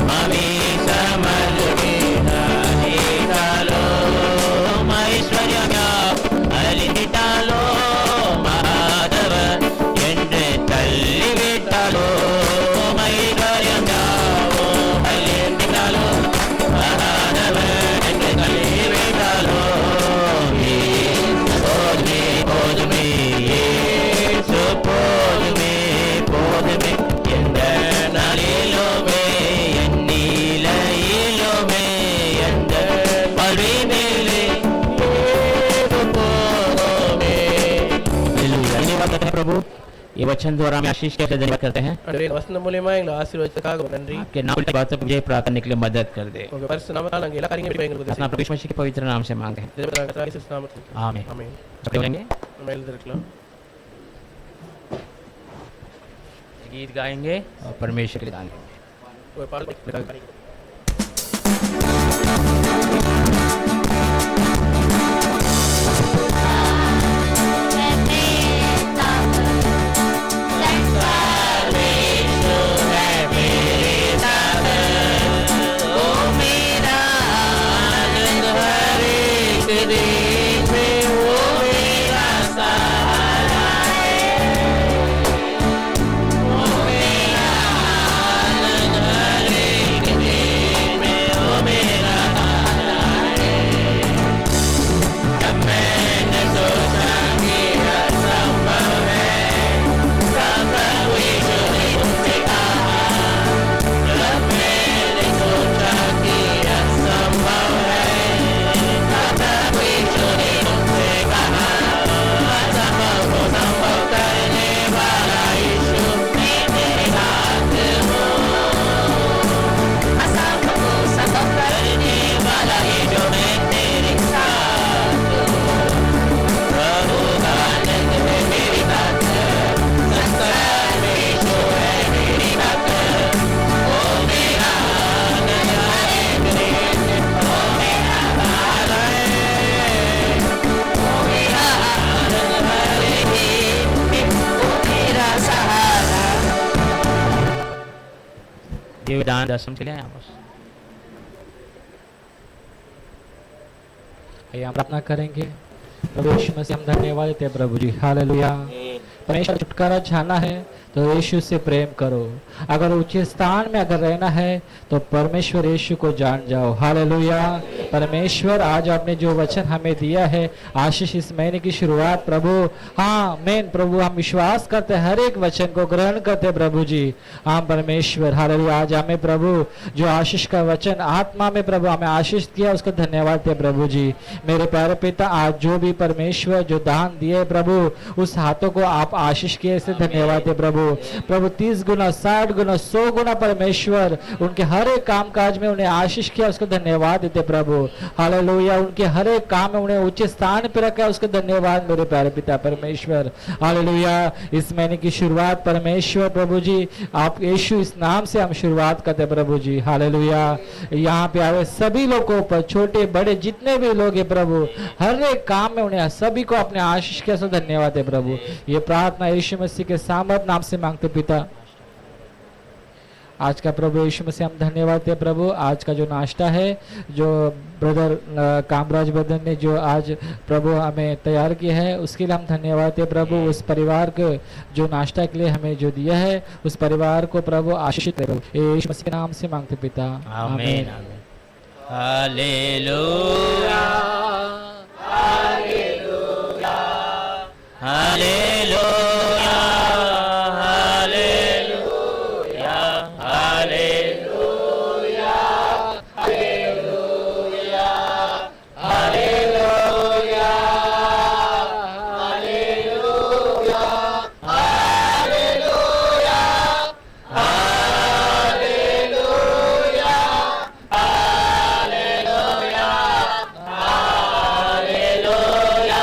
मामी समल गे नारी तालो महेश्वर्य अली तालो माधव एंड्रे तल्ली बिटालो महेश्वर्य अली तालो माधव एंड्रे तल्ली बिटालो पोद में यीशु पोद में यंदर नालिलो में यन्नीलइलो में यंदर पलवी मेले यीशु पोद में। हालेलुया। धन्यवाद करते हैं प्रभु, ये वचन द्वारा हमें आशीष के धन्यवाद करते हैं। ஆண்டவரே இந்த வசனம் மூலமா எங்களை ஆசீர்வதித்ததுக்காக நன்றி. आपके नाम की बातों पर विजय प्राप्त करने के लिए मदद कर दे। உங்க பரிசுத்த நாமத்தால் நாங்கள் எல்லா காரியங்களையும் எங்களுக்கு अपना प्रभु यीशु मसीह के पवित्र नाम से मांगे हैं। இயேசு நாமத்தில் आमीन। ஆமென். खड़े हो जाएंगे, நம்ம எழுந்திருக்கலாம். गीत गाएंगे और परमेश्वर के लिए गाएंगे। ஒரு பாடல் பாடுங்க. दान दशम के लिए आया बस। आइए हम प्रार्थना करेंगे। प्रभु यीशु मसीह हम धन्यवाद देते हैं प्रभु जी। हालेलुया। परमेश्वर छुटकारा चाहना है तो यीशु से प्रेम करो। अगर ऊंचे स्थान में अगर रहना है तो परमेश्वर यीशु को जान जाओ। हालेलुया। परमेश्वर आज आपने जो वचन हमें दिया है, आशीष इस महीने की शुरुआत प्रभु, हाँ मेन प्रभु, हम विश्वास करते हर एक वचन को ग्रहण करते प्रभु जी। हाँ परमेश्वर हालेलुया, आज हमें प्रभु जो आशीष का वचन आत्मा में प्रभु हमें आशीष किया, उसका धन्यवाद दे प्रभु जी। मेरे प्यारे पिता, आज जो भी परमेश्वर जो दान दिए प्रभु, उस हाथों को आप आशीष किए, इससे धन्यवाद दे प्रभु। प्रभु 30 गुना 60 गुना 100 गुना परमेश्वर उनके हर एक काम काज में उन्हें आशीष किया, उसको धन्यवाद देते प्रभु हालेलुया। उनके हर एक काम में उन्हें उच्च स्थान पर रखा, उसको धन्यवाद मेरे प्यारे पिता परमेश्वर हालेलुया। इस महीने की शुरुआत परमेश्वर प्रभु जी, आप यीशु इस नाम से हम शुरुआत करते प्रभु जी हालेलुया। यहाँ पे आए सभी लोगों पर, छोटे बड़े जितने भी लोग हैं प्रभु, हर एक काम में उन्हें सभी को अपने आशीष किया, सो धन्यवाद है प्रभु। ये प्रार्थना यीशु मसीह के सामर्थ नाम से मांगते पिता। आज का प्रभु यीशु मसीह हम धन्यवाद देते प्रभु। आज का जो नाश्ता है, जो ब्रदर कामराज ब्रदर ने जो आज प्रभु हमें तैयार किया है, उसके लिए हम धन्यवाद देते प्रभु। उस परिवार को जो नाश्ता के लिए हमें जो दिया है, उस परिवार को प्रभु आशीषित करो, यीशु मसीह के नाम से मांगते पिता, आमीन आमीन। Hallelujah hallelujah hallelujah hallelujah hallelujah hallelujah hallelujah hallelujah hallelujah hallelujah hallelujah hallelujah.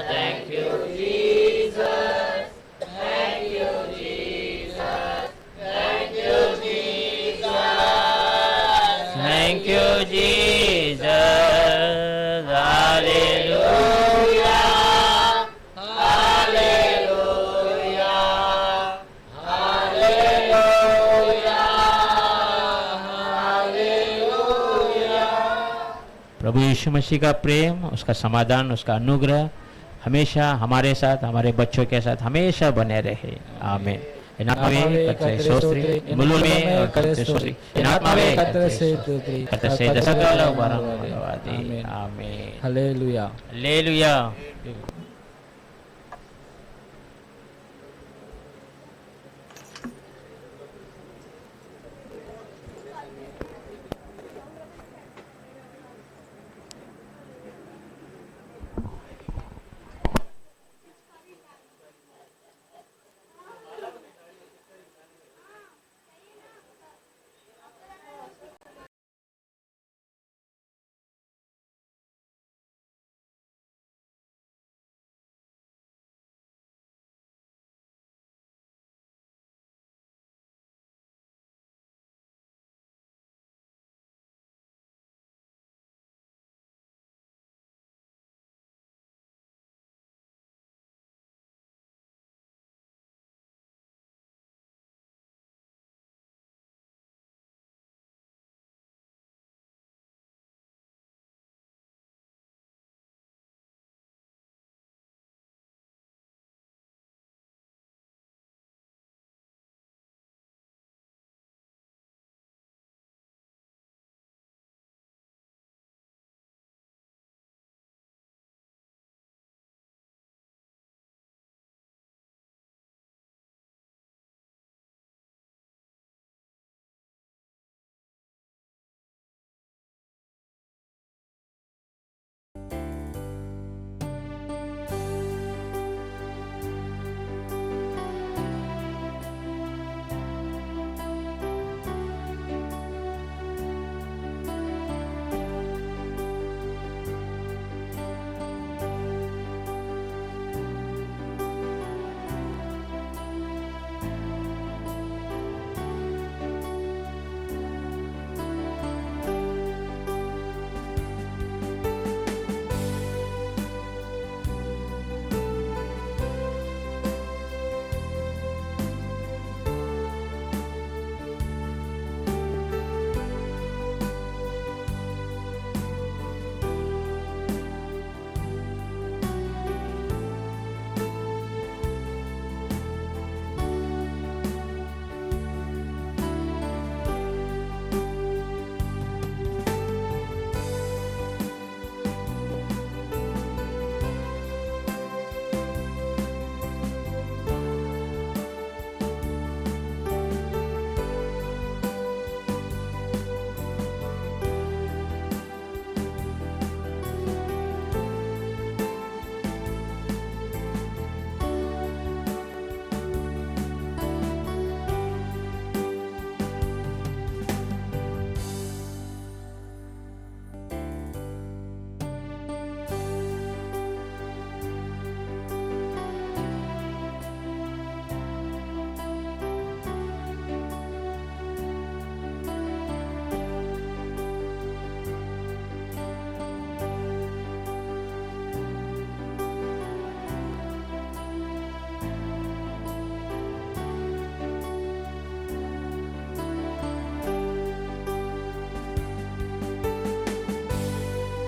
Thank you Jesus, thank you Jesus, thank you Jesus, thank you Jesus, hallelujah, hallelujah, hallelujah, hallelujah। प्रभु यीशु मसीह का प्रेम, उसका समाधान, उसका अनुग्रह हमेशा हमारे साथ, हमारे बच्चों के साथ हमेशा बने रहे। आमीन। इन आत्मावे कतरे सोस्त्री मुलुल में और कतरे सोस्त्री इन आत्मावे कतरे से दशकला उबारा। आमीन। Hallelujah hallelujah.